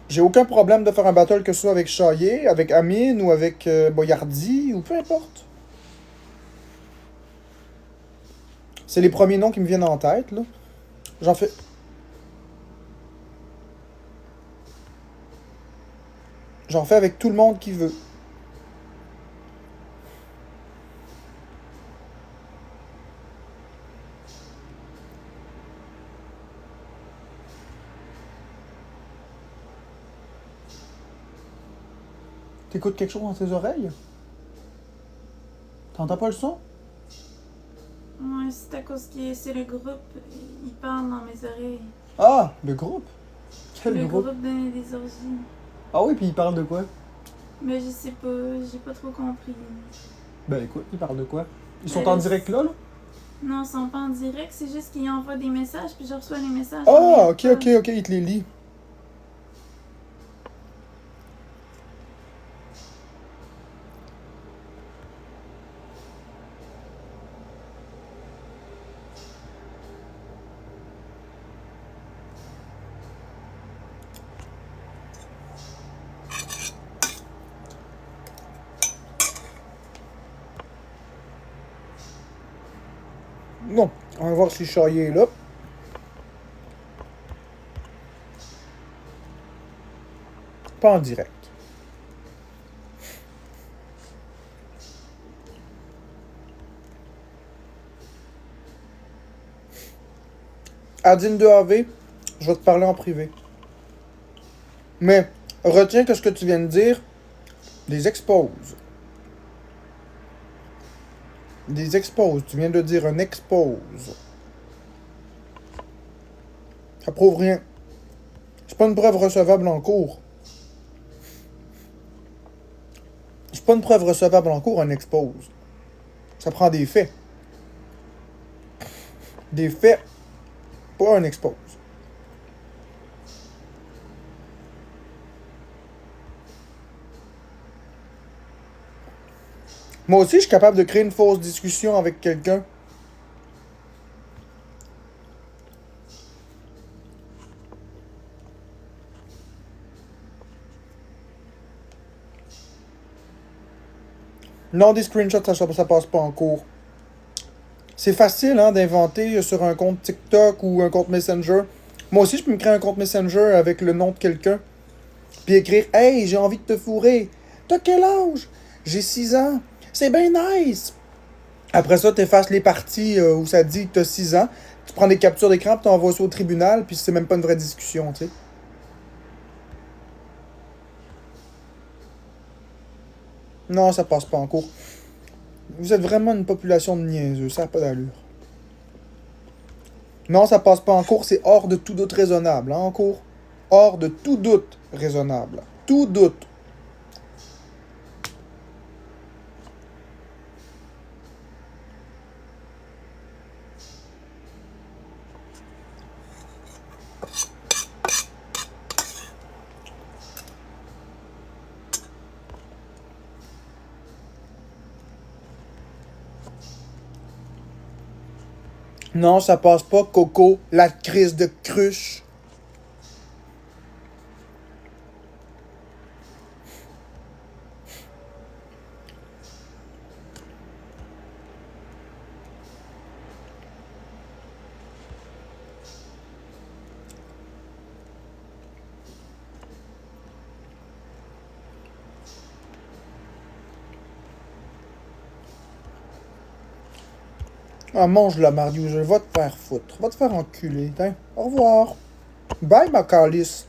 J'ai aucun problème de faire un battle, que ce soit avec Chaillé, avec Amine ou avec Boyardi, ou peu importe. C'est les premiers noms qui me viennent en tête, là. J'en fais... J'en fais avec tout le monde qui veut. T'écoutes quelque chose dans tes oreilles? T'entends pas le son? Ouais, c'est à cause que c'est le groupe. Il parle dans mes oreilles. Ah, le groupe? Quel Le groupe? groupe de des orgies. Ah oui, puis il parle de quoi? Mais je sais pas, j'ai pas trop compris. Ben écoute, il parle de quoi? Ils sont en direct là? Non, ils sont pas en direct, c'est juste qu'ils envoient des messages, puis je reçois les messages. en Ah, même ok, temps. ok, ok, il te les lit. Non, on va voir si Charrier est là. Pas en direct. Adine de AV, je vais te parler en privé. Mais retiens que ce que tu viens de dire les expose. Des expose. Tu viens de dire un expose. Ça prouve rien. C'est pas une preuve recevable en cours. C'est pas une preuve recevable en cours, un expose. Ça prend des faits. Des faits, pas un expose. Moi aussi, je suis capable de créer une fausse discussion avec quelqu'un. Non, des screenshots, ça passe pas en cours. C'est facile hein, d'inventer sur un compte TikTok ou un compte Messenger. Moi aussi, je peux me créer un compte Messenger avec le nom de quelqu'un. Puis écrire « Hey, j'ai envie de te fourrer. T'as quel âge? J'ai 6 ans. C'est bien nice. » Après ça, t'effaces les parties où ça dit que t'as 6 ans. Tu prends des captures d'écran puis t'envoies ça au tribunal. Puis c'est même pas une vraie discussion, tu sais. Non, ça passe pas en cours. Vous êtes vraiment une population de niaiseux, ça n'a pas d'allure. Non, ça passe pas en cours, c'est hors de tout doute raisonnable, hein, en cours. Hors de tout doute raisonnable. Tout doute. Non, ça passe pas, Coco, la crise de cruche. Ah, mange-la, Mario, je vais te faire foutre. Va te faire enculer, hein. Au revoir. Bye, ma calice.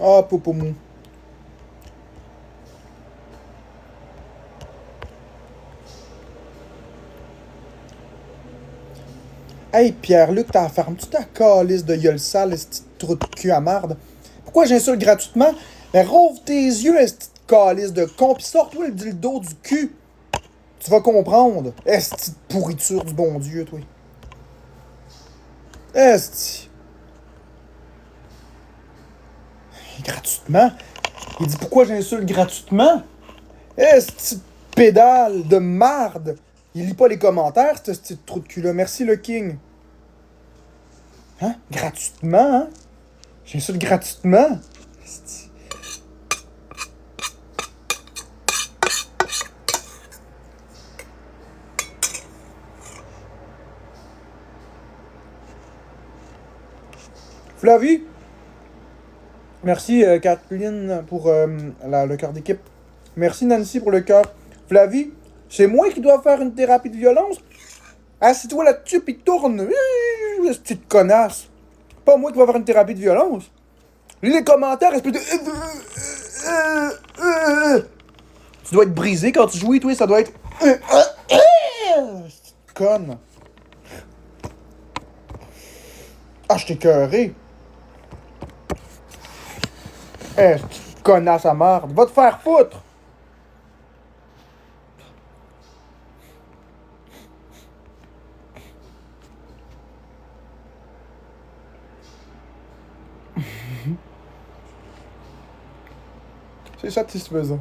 Ah, Popomou. Hey, Pierre-Luc, t'as ferme-tu ta calice de gueule sale, ce petit trou de cul à marde? Pourquoi j'insulte gratuitement? Ben, rouvre tes yeux, ce petit calice de con, pis sors-toi le dildo du cul. Tu vas comprendre. Esti de pourriture du bon Dieu, toi. Esti. Gratuitement? Il dit pourquoi j'insulte gratuitement? Esti de pédale de marde. Il lit pas les commentaires, ce petit trou de cul-là. Merci, le King. Hein? Gratuitement, hein? J'insulte gratuitement. Esti. Flavie, merci Kathleen pour le cœur d'équipe. Merci Nancy pour le cœur. Flavie, c'est moi qui dois faire une thérapie de violence. Assis-toi là-dessus puis tourne. vous, ce petite connasse. Pas moi qui va faire une thérapie de violence. Lis les commentaires, espèce de... Tu dois être brisé quand tu joues, toi, ça doit être... Conne. Ah, je t'ai écœuré. Petite connasse à marde. Va te faire foutre. C'est satisfaisant.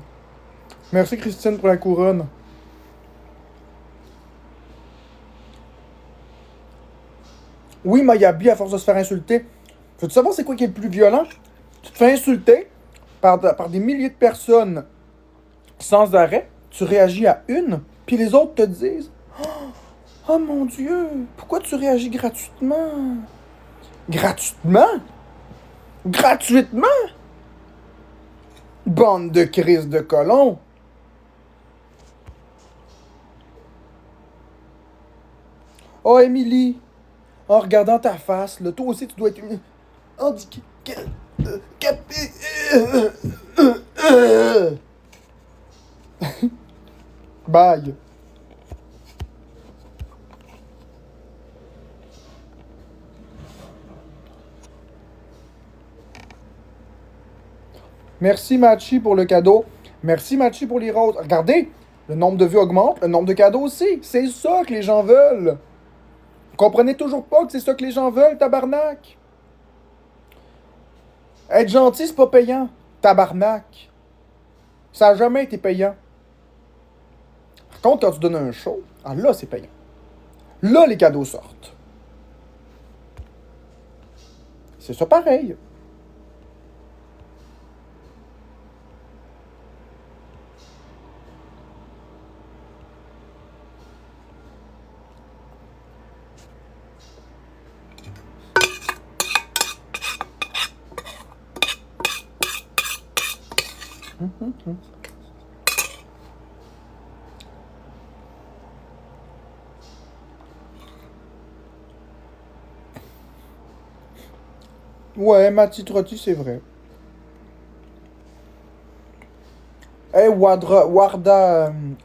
Merci Christine pour la couronne. Oui, Mayabi, à force de se faire insulter. Veux-tu savoir c'est quoi qui est le plus violent? Tu te fais insulter par des milliers de personnes sans arrêt. Tu réagis à une, puis les autres te disent Oh mon Dieu, pourquoi tu réagis gratuitement? Gratuitement? Gratuitement? Bande de crises de colons. Oh, Émilie, en regardant ta face, là, toi aussi, tu dois être handicapé. Bye. Merci Machi pour le cadeau. Merci Machi pour les roses. Regardez, le nombre de vues augmente, le nombre de cadeaux aussi. C'est ça que les gens veulent. Vous comprenez toujours pas que c'est ça que les gens veulent, tabarnak? Être gentil, c'est pas payant. Tabarnak. Ça a jamais été payant. Par contre, quand tu donnes un show, ah là, c'est payant. Là, les cadeaux sortent. C'est ça pareil. Ouais, Mati Trotti, c'est vrai. Hey,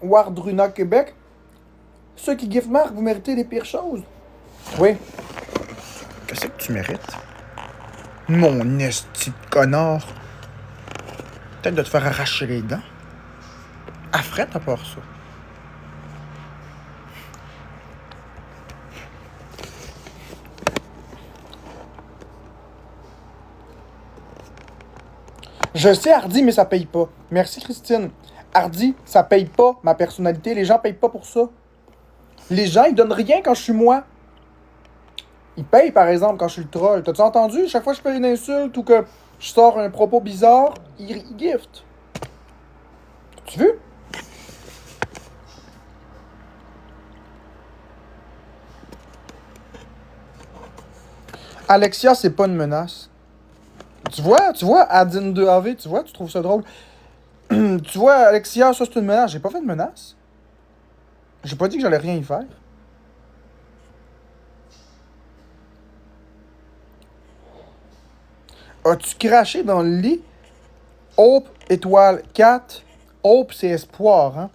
Wardruna Québec, ceux qui gift mark, vous méritez les pires choses. Oui. Qu'est-ce que tu mérites? Mon esti de connard. Peut-être de te faire arracher les dents. Affrette à part ça. Je sais, Hardy, mais ça paye pas. Merci, Christine. Hardy, ça paye pas ma personnalité. Les gens payent pas pour ça. Les gens, ils donnent rien quand je suis moi. Ils payent, par exemple, quand je suis le troll. T'as-tu entendu? Chaque fois que je fais une insulte ou que je sors un propos bizarre, ils giftent. Tu vu? Alexia, c'est pas une menace. Tu vois, Adine 2AV, tu vois, tu trouves ça drôle. Tu vois, Alexia, ça c'est une menace. J'ai pas fait de menace. J'ai pas dit que j'allais rien y faire. As-tu craché dans le lit? Hope, étoile 4. Hope, c'est espoir, hein?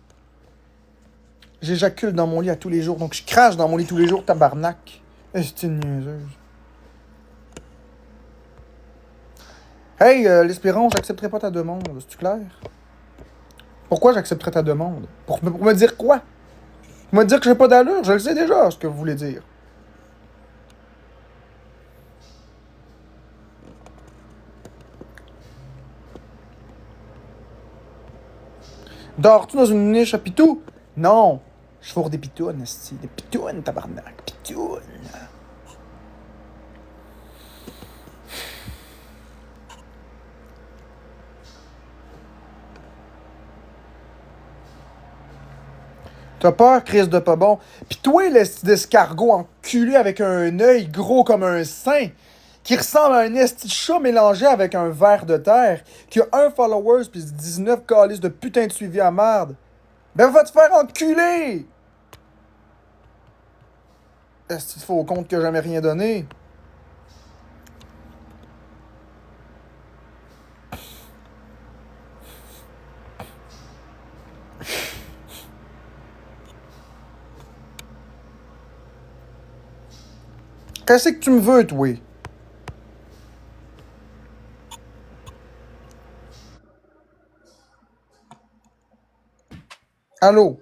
J'éjacule dans mon lit à tous les jours, donc je crache dans mon lit tous les jours, tabarnak. C'est une niaiseuse. Hey, l'Espérance, j'accepterai pas ta demande, c'est-tu clair? Pourquoi j'accepterais ta demande? Pour me dire quoi? Pour me dire que j'ai pas d'allure? Je le sais déjà, ce que vous voulez dire. Dors-tu dans une niche à pitou? Non. Je fourre des pitounes, esti. Des pitounes, tabarnak. Pitounes. T'as peur, Chris de pas bon. Pis toi, l'esti d'escargot enculé avec un œil gros comme un sein, qui ressemble à un esti de chat mélangé avec un ver de terre, qui a 1 followers pis 19 calices de putain de suivi à merde. Ben va te faire enculer! Est-ce qu'il faut compte que j'ai jamais rien donné? Qu'est-ce que tu me veux, toi? Allô?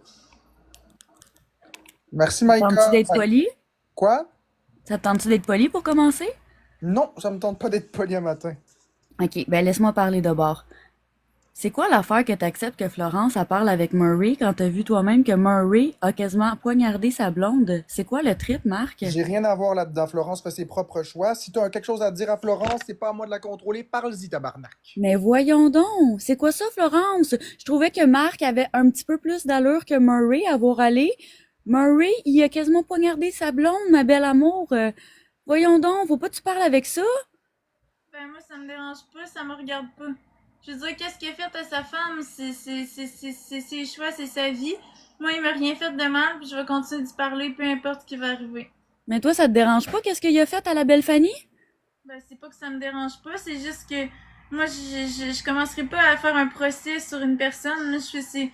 Merci, Ça te tente-tu Maïka. d'être poli? Quoi? Ça te tente-tu d'être poli pour commencer? Non, ça me tente pas d'être poli un matin. Ok, ben laisse-moi parler d'abord. C'est quoi l'affaire que t'acceptes que Florence elle parle avec Murray quand t'as vu toi-même que Murray a quasiment poignardé sa blonde? C'est quoi le trip, Marc? J'ai rien à voir là-dedans. Florence fait ses propres choix. Si t'as quelque chose à dire à Florence, c'est pas à moi de la contrôler. Parle-y, tabarnak. Mais voyons donc, c'est quoi ça, Florence? Je trouvais que Marc avait un petit peu plus d'allure que Murray à voir aller. Murray, il a quasiment poignardé sa blonde, ma belle amour. Voyons donc, faut pas que tu parles avec ça? Ben, moi, ça me dérange pas, ça me regarde pas. Je veux dire, qu'est-ce qu'il a fait à sa femme? C'est ses choix, c'est sa vie. Moi, il m'a rien fait de mal, puis je vais continuer d'y parler, peu importe ce qui va arriver. Mais toi, ça te dérange pas qu'est-ce qu'il a fait à la belle Fanny? Ben, c'est pas que ça me dérange pas, c'est juste que moi, je commencerai pas à faire un procès sur une personne. Là, je suis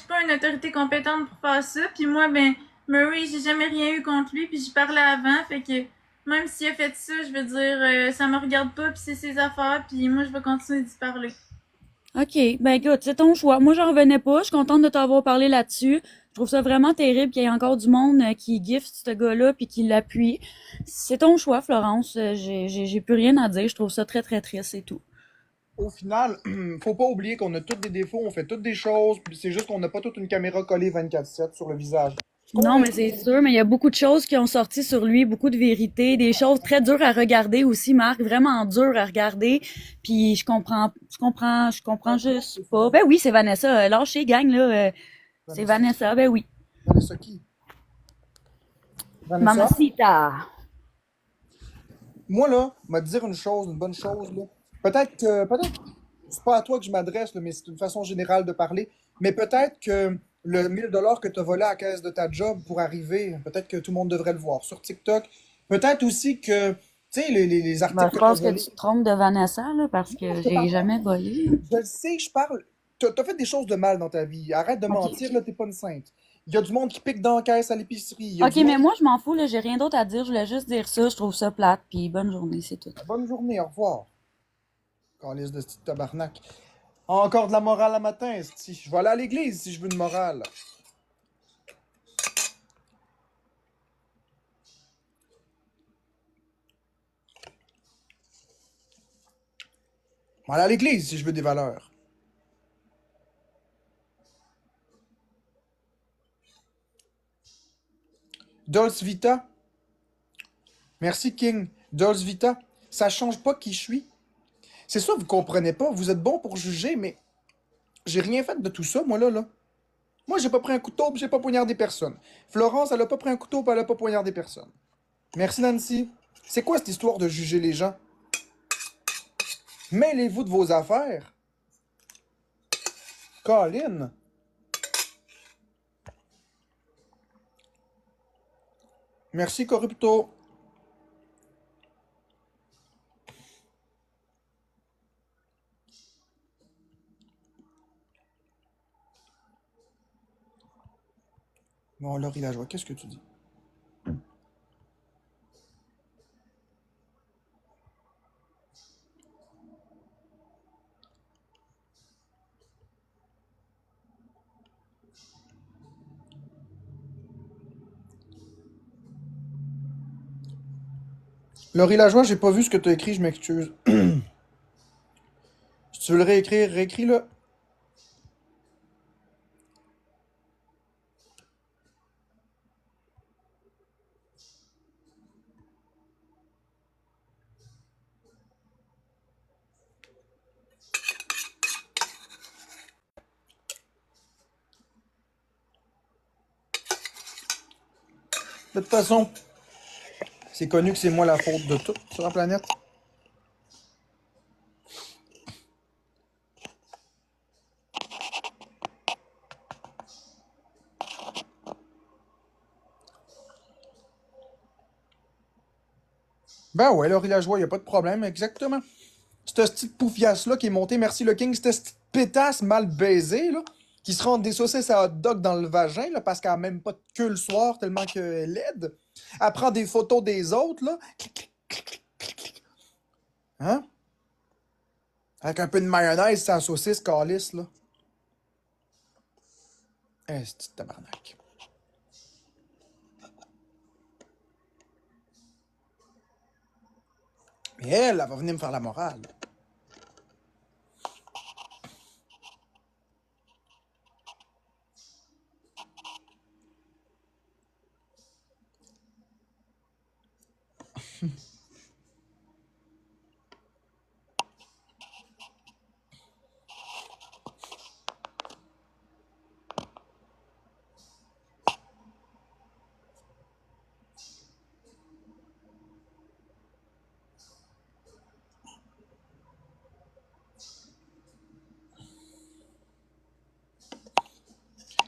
pas une autorité compétente pour faire ça. Puis moi, ben, Murray, j'ai jamais rien eu contre lui, puis j'y parlais avant, fait que même s'il a fait ça, je veux dire, ça me regarde pas, puis c'est ses affaires, puis moi, je vais continuer d'y parler. OK, ben écoute, c'est ton choix. Moi, j'en revenais pas. Je suis contente de t'avoir parlé là-dessus. Je trouve ça vraiment terrible qu'il y ait encore du monde qui gift ce gars-là puis qui l'appuie. C'est ton choix, Florence. J'ai plus rien à dire. Je trouve ça très, très triste, c'est tout. Au final, faut pas oublier qu'on a tous des défauts, on fait toutes des choses, puis c'est juste qu'on n'a pas toute une caméra collée 24/7 sur le visage. Ce qu'on Non, mais réussit, c'est sûr, mais il y a beaucoup de choses qui ont sorti sur lui, beaucoup de vérités, des choses très dures à regarder aussi, Marc, vraiment dures à regarder. Puis je comprends juste pas. Ben oui, c'est Vanessa. Lâchez, gang, là. C'est Vanessa. Vanessa, ben oui. Vanessa qui? Vanessa? Mamacita. Moi, là, m'a dire une chose, une bonne chose, là. Peut-être, c'est pas à toi que je m'adresse, là, mais c'est une façon générale de parler. Mais peut-être que le 1000 $ que tu as volé à la caisse de ta job pour arriver, peut-être que tout le monde devrait le voir sur TikTok. Peut-être aussi que, tu sais, les Ben, articles je que tu as pense que volés. tu te trompes de Vanessa, là, parce Non, que je te j'ai parle pas. jamais volé. Je le sais, je parle. T'as fait des choses de mal dans ta vie. Arrête de OK. mentir, là, t'es pas une sainte. Il y a du monde qui pique dans la caisse à l'épicerie. Il y a OK, du monde mais moi, je m'en fous, là, j'ai rien d'autre à dire. Je voulais juste dire ça. Je trouve ça plate, puis bonne journée, c'est tout. Bonne journée, au revoir. Calice de petit tabarnak. Encore de la morale à matin, esti. Je vais aller à l'église si je veux une morale. Je vais aller à l'église si je veux des valeurs. Dolce Vita. Merci, King. Dolce Vita. Ça change pas qui je suis. C'est ça, vous comprenez pas. Vous êtes bon pour juger, mais j'ai rien fait de tout ça, moi, là. Moi, j'ai pas pris un couteau, pis j'ai pas poignardé personne. Florence, elle a pas pris un couteau, pis elle a pas poignardé personne. Merci, Nancy. C'est quoi cette histoire de juger les gens? Mêlez-vous de vos affaires. Colin. Merci, Corrupto. Bon, Laurie Lajoie, qu'est-ce que tu dis? Laurie Lajoie, j'ai pas vu ce que t'as écrit, je m'excuse. Si tu veux le réécrire, réécris-le. De toute façon, c'est connu que c'est moi la faute de tout sur la planète. Ben ouais, Laurie Lajoie, y a pas de problème, exactement. Cette petite poufiasse-là qui est montée, merci le King, cette petite pétasse mal baisée, là, qui se rend des saucisses à hot dog dans le vagin, là, parce qu'elle a même pas de queue le soir, tellement qu'elle est laide. Elle prend des photos des autres, là. Clic, clic, clic, clic, clic, clic. Hein? Avec un peu de mayonnaise, c'est la saucisse calice, là. C'est tabarnak. Mais elle va venir me faire la morale.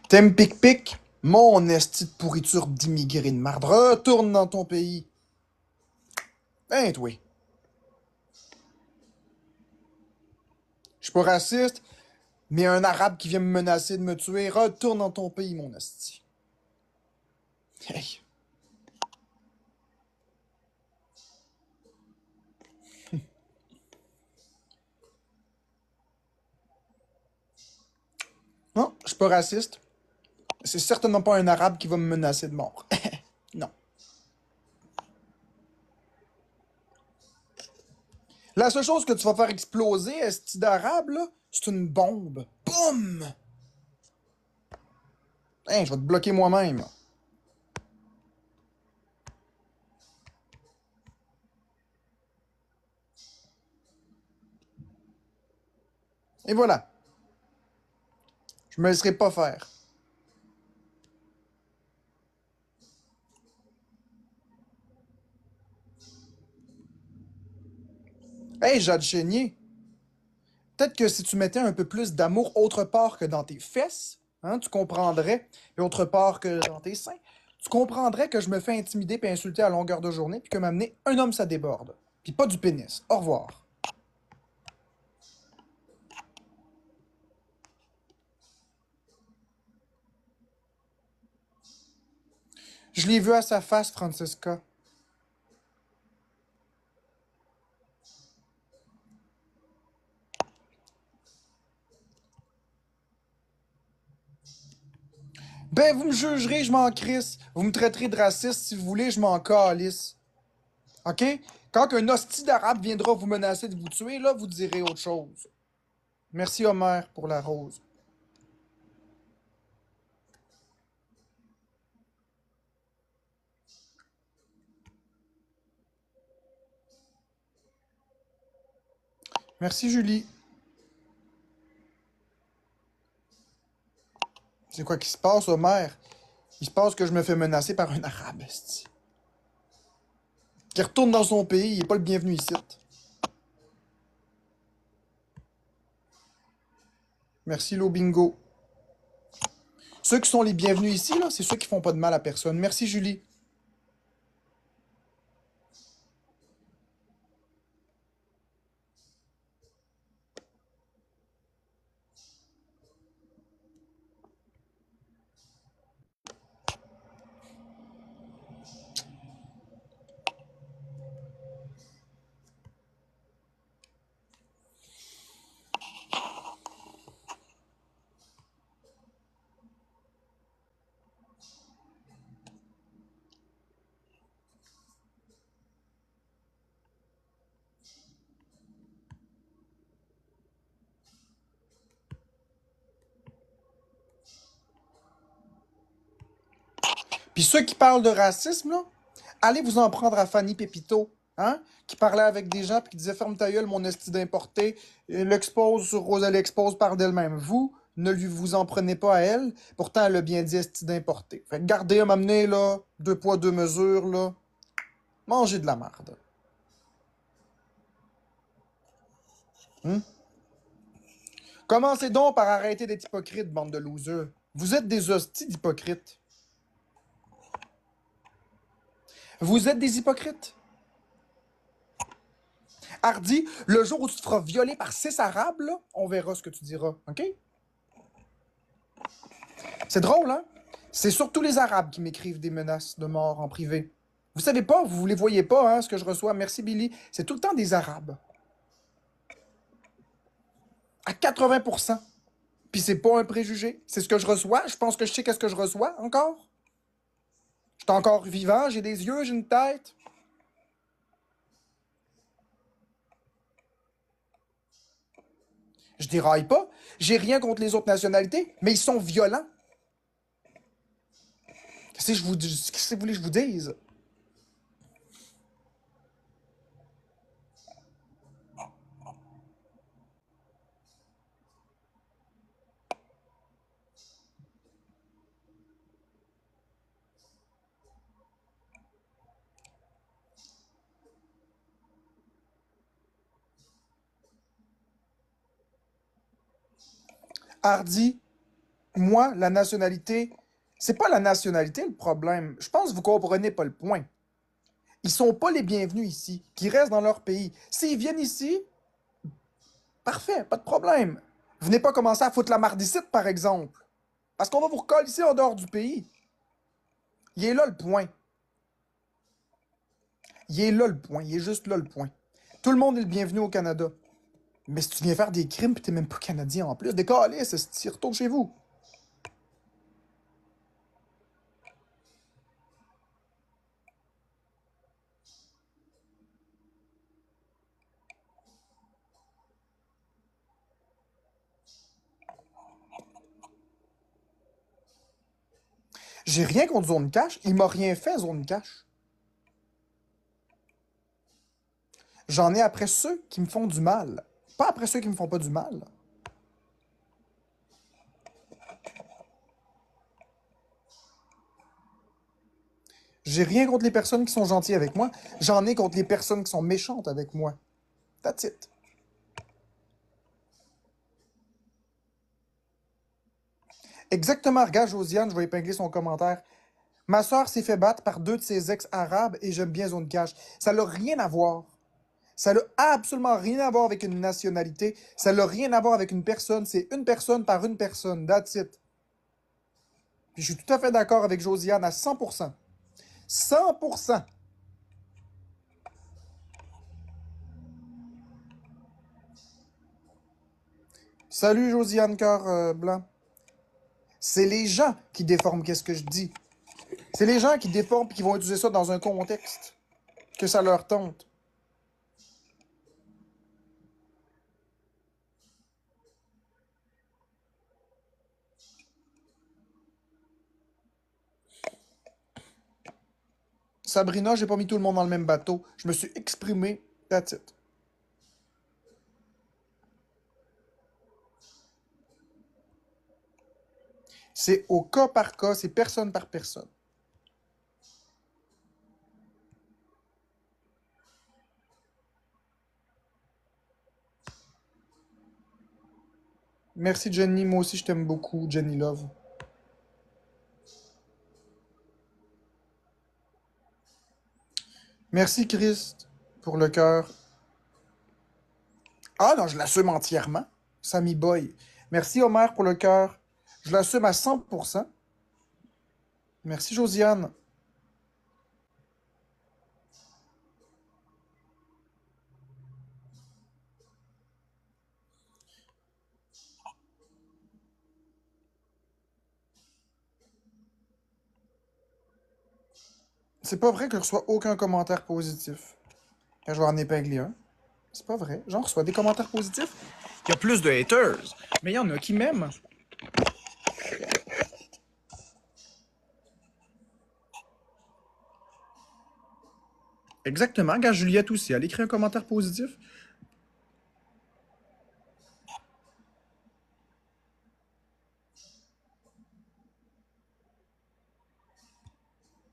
T'aimes pic-pic? Mon esti de pourriture d'immigré de marde. Retourne dans ton pays. Ben, toi. Je suis pas raciste, mais un arabe qui vient me menacer de me tuer, retourne dans ton pays, mon esti. Hey. Non, je suis pas raciste. C'est certainement pas un arabe qui va me menacer de mort. Non. La seule chose que tu vas faire exploser, esti d'arabe, là, c'est une bombe. Boum! Hein, je vais te bloquer moi-même. Et voilà. Je me laisserai pas faire. Hey, Jade Chénier, peut-être que si tu mettais un peu plus d'amour autre part que dans tes fesses, hein, tu comprendrais, et autre part que dans tes seins, tu comprendrais que je me fais intimider puis insulter à longueur de journée, puis que m'amener un homme, ça déborde. Puis pas du pénis. Au revoir. Je l'ai vu à sa face, Francesca. Ben, vous me jugerez, je m'en crisse. Vous me traiterez de raciste si vous voulez, je m'en calisse. OK? Quand un hostie d'arabe viendra vous menacer de vous tuer, là, vous direz autre chose. Merci, Homer, pour la rose. Merci, Julie. C'est quoi qui se passe, Homer? Il se passe que je me fais menacer par un arabe, esti. Qui retourne dans son pays, il est pas le bienvenu ici. Merci, Lobingo. Ceux qui sont les bienvenus ici, là, c'est ceux qui font pas de mal à personne. Merci, Julie. Puis ceux qui parlent de racisme, là, allez vous en prendre à Fanny Pépito, hein? Qui parlait avec des gens puis qui disait ferme ta gueule, mon esti d'importé, l'expose sur Rosalie expose par d'elle-même. Vous, ne lui vous en prenez pas à elle, pourtant elle a bien dit esti d'importé. Fait que gardez à m'amener, là, 2 poids, 2 mesures, là. Mangez de la marde. Hein? Commencez donc par arrêter d'être hypocrite, bande de losers. Vous êtes des hosties d'hypocrites. Vous êtes des hypocrites. Hardy, le jour où tu te feras violer par 6 Arabes, là, on verra ce que tu diras, OK? C'est drôle, hein? C'est surtout les Arabes qui m'écrivent des menaces de mort en privé. Vous savez pas, vous les voyez pas, hein, ce que je reçois. Merci, Billy. C'est tout le temps des Arabes. À 80%. Puis c'est pas un préjugé. C'est ce que je reçois. Je pense que je sais qu'est-ce que je reçois encore. Je suis encore vivant, j'ai des yeux, j'ai une tête. Je déraille pas. J'ai rien contre les autres nationalités, mais ils sont violents. Qu'est-ce que vous voulez que je vous dise? Hardy, moi, la nationalité, c'est pas la nationalité le problème. Je pense que vous comprenez pas le point. Ils sont pas les bienvenus ici, qu'ils restent dans leur pays. S'ils viennent ici, parfait, pas de problème. Venez pas commencer à foutre la mardicite, par exemple. Parce qu'on va vous recoller ici en dehors du pays. Il est là le point. Il est là le point. Il est juste là le point. Tout le monde est le bienvenu au Canada. Mais si tu viens faire des crimes pis t'es même pas Canadien en plus, décalé, c'est retourne chez vous. J'ai rien contre Zone Cash. Il m'a rien fait, Zone Cash. J'en ai après ceux qui me font du mal. Pas après ceux qui me font pas du mal. J'ai rien contre les personnes qui sont gentilles avec moi. J'en ai contre les personnes qui sont méchantes avec moi. That's it. Exactement, regarde Josiane, je vais épingler son commentaire. Ma soeur s'est fait battre par 2 de ses ex arabes et j'aime bien Zone Cash. Ça n'a rien à voir. Ça n'a absolument rien à voir avec une nationalité. Ça n'a rien à voir avec une personne. C'est une personne par une personne. That's it. Puis je suis tout à fait d'accord avec Josiane à 100%. 100%. Salut Josiane Cœur Blanc. C'est les gens qui déforment qu'est-ce que je dis. C'est les gens qui déforment et qui vont utiliser ça dans un contexte que ça leur tente. Sabrina, j'ai pas mis tout le monde dans le même bateau. Je me suis exprimé. That's it. C'est au cas par cas, c'est personne par personne. Merci Jenny, moi aussi je t'aime beaucoup, Jenny Love. Merci Christ pour le cœur. Ah non, je l'assume entièrement. Sammy Boy. Merci Homer pour le cœur. Je l'assume à 100%. Merci Josiane. C'est pas vrai que je reçois aucun commentaire positif. Quand je vais en épingler un. C'est pas vrai. J'en reçois des commentaires positifs. Il y a plus de haters. Mais il y en a qui m'aiment. Exactement. Regarde, Juliette aussi. Elle écrit un commentaire positif.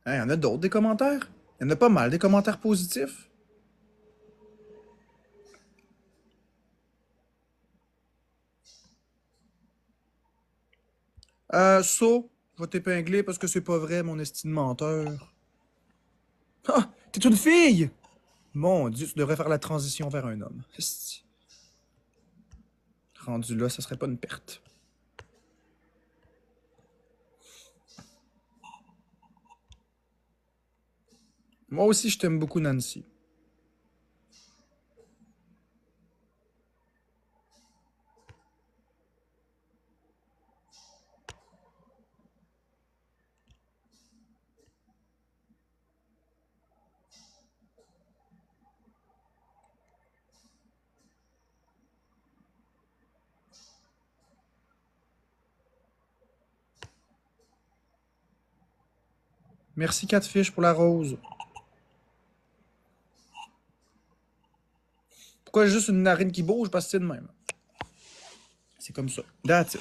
Hein, il y en a d'autres, des commentaires. Il y en a pas mal, des commentaires positifs. Je vais t'épingler parce que c'est pas vrai, mon estime menteur. Ah, t'es une fille! Mon Dieu, tu devrais faire la transition vers un homme. Esti. Rendu là, ça serait pas une perte. Moi aussi, je t'aime beaucoup, Nancy. Merci, Catfish, pour la rose. Pourquoi j'ai juste une narine qui bouge? Parce que c'est de même. C'est comme ça. That's it.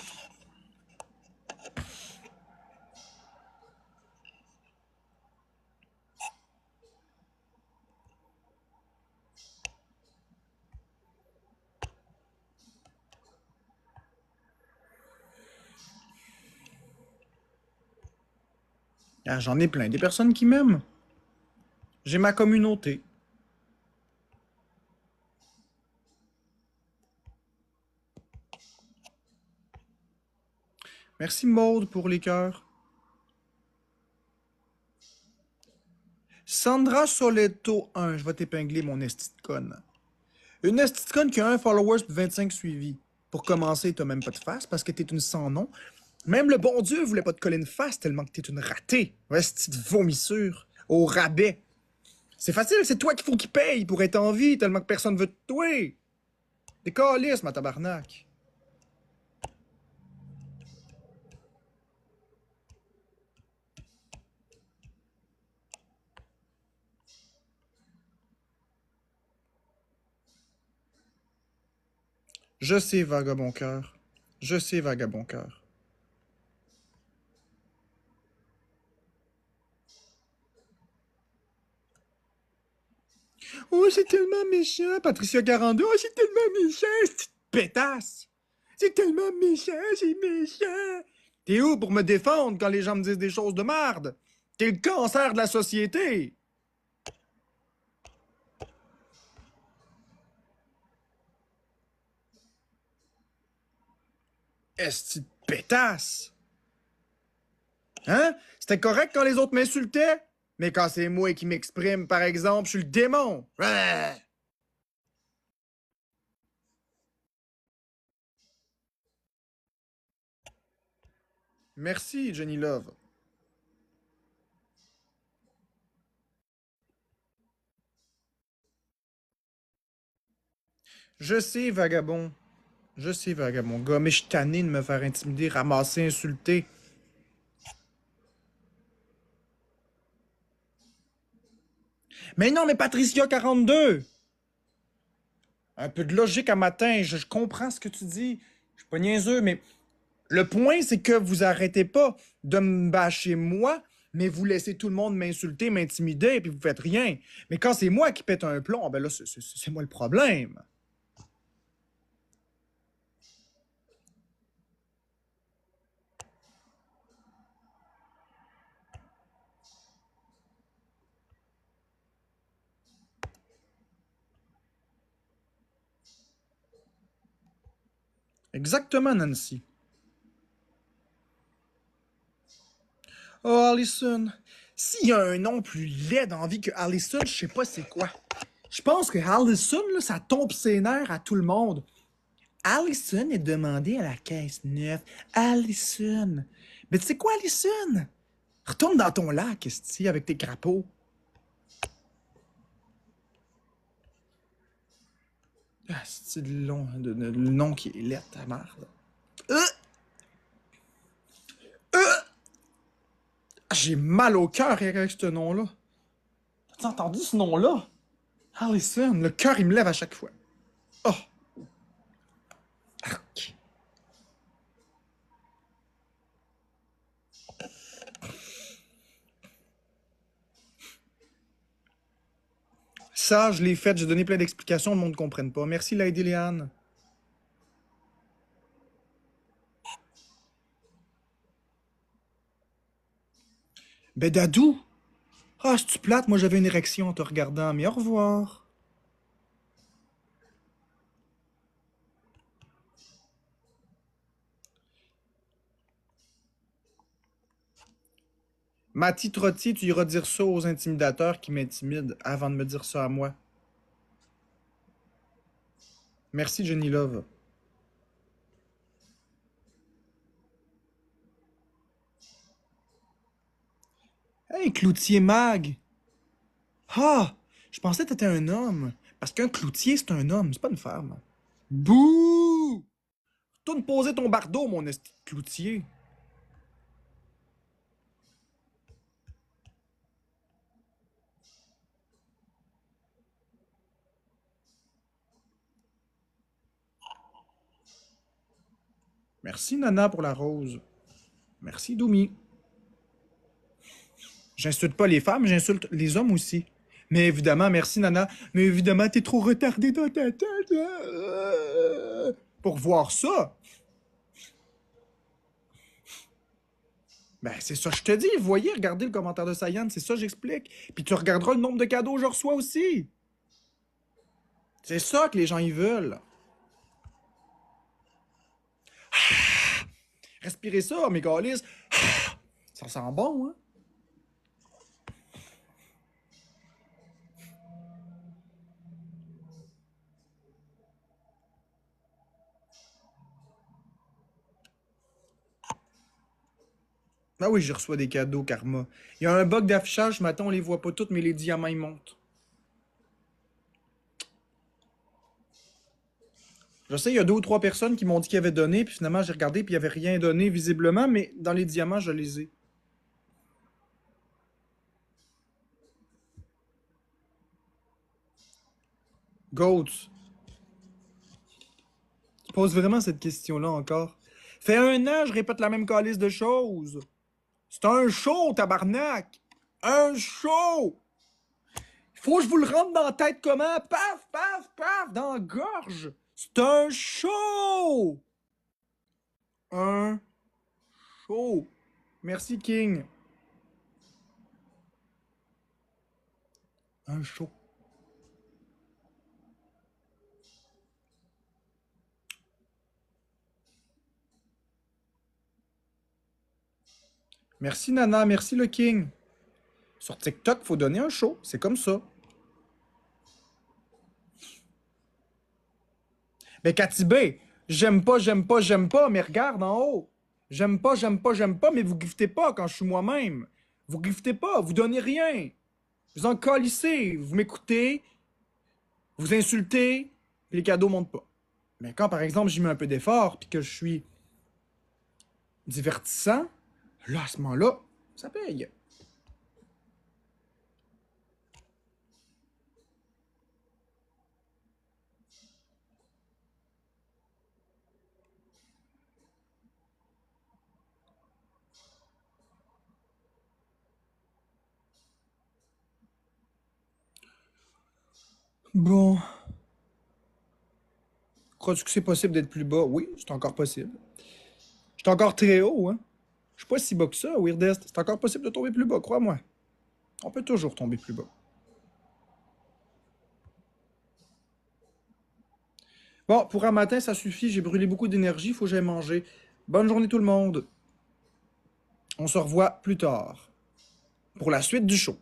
Ah, j'en ai plein. Des personnes qui m'aiment. J'ai ma communauté. Merci, Maude, pour les cœurs. Sandra Soleto 1. Je vais t'épingler, mon esti de conne. Une esti de conne qui a 1 follower et 25 suivis. Pour commencer, t'as même pas de face parce que t'es une sans-nom. Même le bon Dieu voulait pas te coller une face tellement que t'es une ratée. Esti de vomissure. Au rabais. C'est facile, c'est toi qu'il faut qu'il paye pour être en vie tellement que personne veut te tuer. Des câlisses, ma tabarnak. Je sais, vagabond cœur. Je sais, vagabond cœur. Oh, c'est tellement méchant, Patricia 42. Oh, c'est tellement méchant, cette pétasse. C'est tellement méchant, c'est méchant. T'es où pour me défendre quand les gens me disent des choses de merde? T'es le cancer de la société. Esti de pétasse. Hein? C'était correct quand les autres m'insultaient? Mais quand c'est moi qui m'exprime, par exemple, je suis le démon. Ouais. Merci, Jenny Love. Je sais, vagabond. Je sais, vagabond gars, mais je suis tanné de me faire intimider, ramasser, insulter. Mais non, mais Patricia 42! Un peu de logique à matin, je comprends ce que tu dis. Je suis pas niaiseux, mais le point, c'est que vous arrêtez pas de me bâcher moi, mais vous laissez tout le monde m'insulter, m'intimider, puis vous faites rien. Mais quand c'est moi qui pète un plomb, ben là, c'est moi le problème. Exactement, Nancy. Oh, Allison. S'il y a un nom plus laid dans la vie que Allison, je sais pas c'est quoi. Je pense que Allison, là, ça tombe ses nerfs à tout le monde. Allison est demandé à la caisse 9. Allison. Mais tu sais quoi, Allison? Retourne dans ton lac, esti, avec tes crapauds. Ah, c'est le nom qui est laid, ta merde. J'ai mal au cœur avec ce nom-là. T'as entendu ce nom-là? Allison, le cœur, il me lève à chaque fois. Oh! Arc. Ça, je l'ai fait, j'ai donné plein d'explications, le monde ne comprenne pas. Merci, Lady Léane. Ben, Dadou, Ah, c'est-tu plate? Moi, j'avais une érection en te regardant, mais au revoir. Mati Trotti, tu iras dire ça aux intimidateurs qui m'intimident avant de me dire ça à moi. Merci, Jenny Love. Hey, Cloutier Mag! Ah! Je pensais que t'étais un homme. Parce qu'un cloutier, c'est un homme, c'est pas une femme. Bouh! Retourne poser ton bardeau, mon esti de cloutier. Merci, Nana, pour la rose. Merci, Doumi. J'insulte pas les femmes, j'insulte les hommes aussi. Mais évidemment, merci, Nana. Mais évidemment, t'es trop retardé dans ta tête. Pour voir ça. Ben, c'est ça que je te dis. Voyez, regardez le commentaire de Sayan, c'est ça que j'explique. Puis tu regarderas le nombre de cadeaux que je reçois aussi. C'est ça que les gens y veulent. Respirez ça, mes galices. Ça sent bon, hein? Ah oui, je reçois des cadeaux, Karma. Il y a un bug d'affichage, ce matin, on les voit pas toutes, mais les diamants, ils montent. Je sais, il y a 2 ou 3 personnes qui m'ont dit qu'ils avaient donné, puis finalement, j'ai regardé, puis il n'y avait rien donné visiblement, mais dans les diamants, je les ai. Goats, tu poses vraiment cette question-là encore? Fait 1 an, je répète la même calice de choses. C'est un show, tabarnak! Un show! Faut que je vous le rentre dans la tête comment? Paf, paf, paf, dans la gorge! C'est un show! Un show. Merci, King. Un show. Merci, Nana. Merci, le King. Sur TikTok, faut donner un show. C'est comme ça. Mais Katibé, j'aime pas, j'aime pas, j'aime pas, mais regarde en haut. J'aime pas, j'aime pas, j'aime pas, mais vous giftez pas quand je suis moi-même. Vous giftez pas, vous donnez rien. Vous en calissez, vous m'écoutez, vous insultez, puis les cadeaux montent pas. Mais quand, par exemple, j'y mets un peu d'effort, puis que je suis divertissant, là, à ce moment-là, ça paye. Bon. Crois-tu que c'est possible d'être plus bas? Oui, c'est encore possible. Je suis encore très haut, hein? Je suis pas si bas que ça, Weirdest. C'est encore possible de tomber plus bas, crois-moi. On peut toujours tomber plus bas. Bon, pour un matin, ça suffit. J'ai brûlé beaucoup d'énergie. Faut que j'aille manger. Bonne journée tout le monde. On se revoit plus tard pour la suite du show.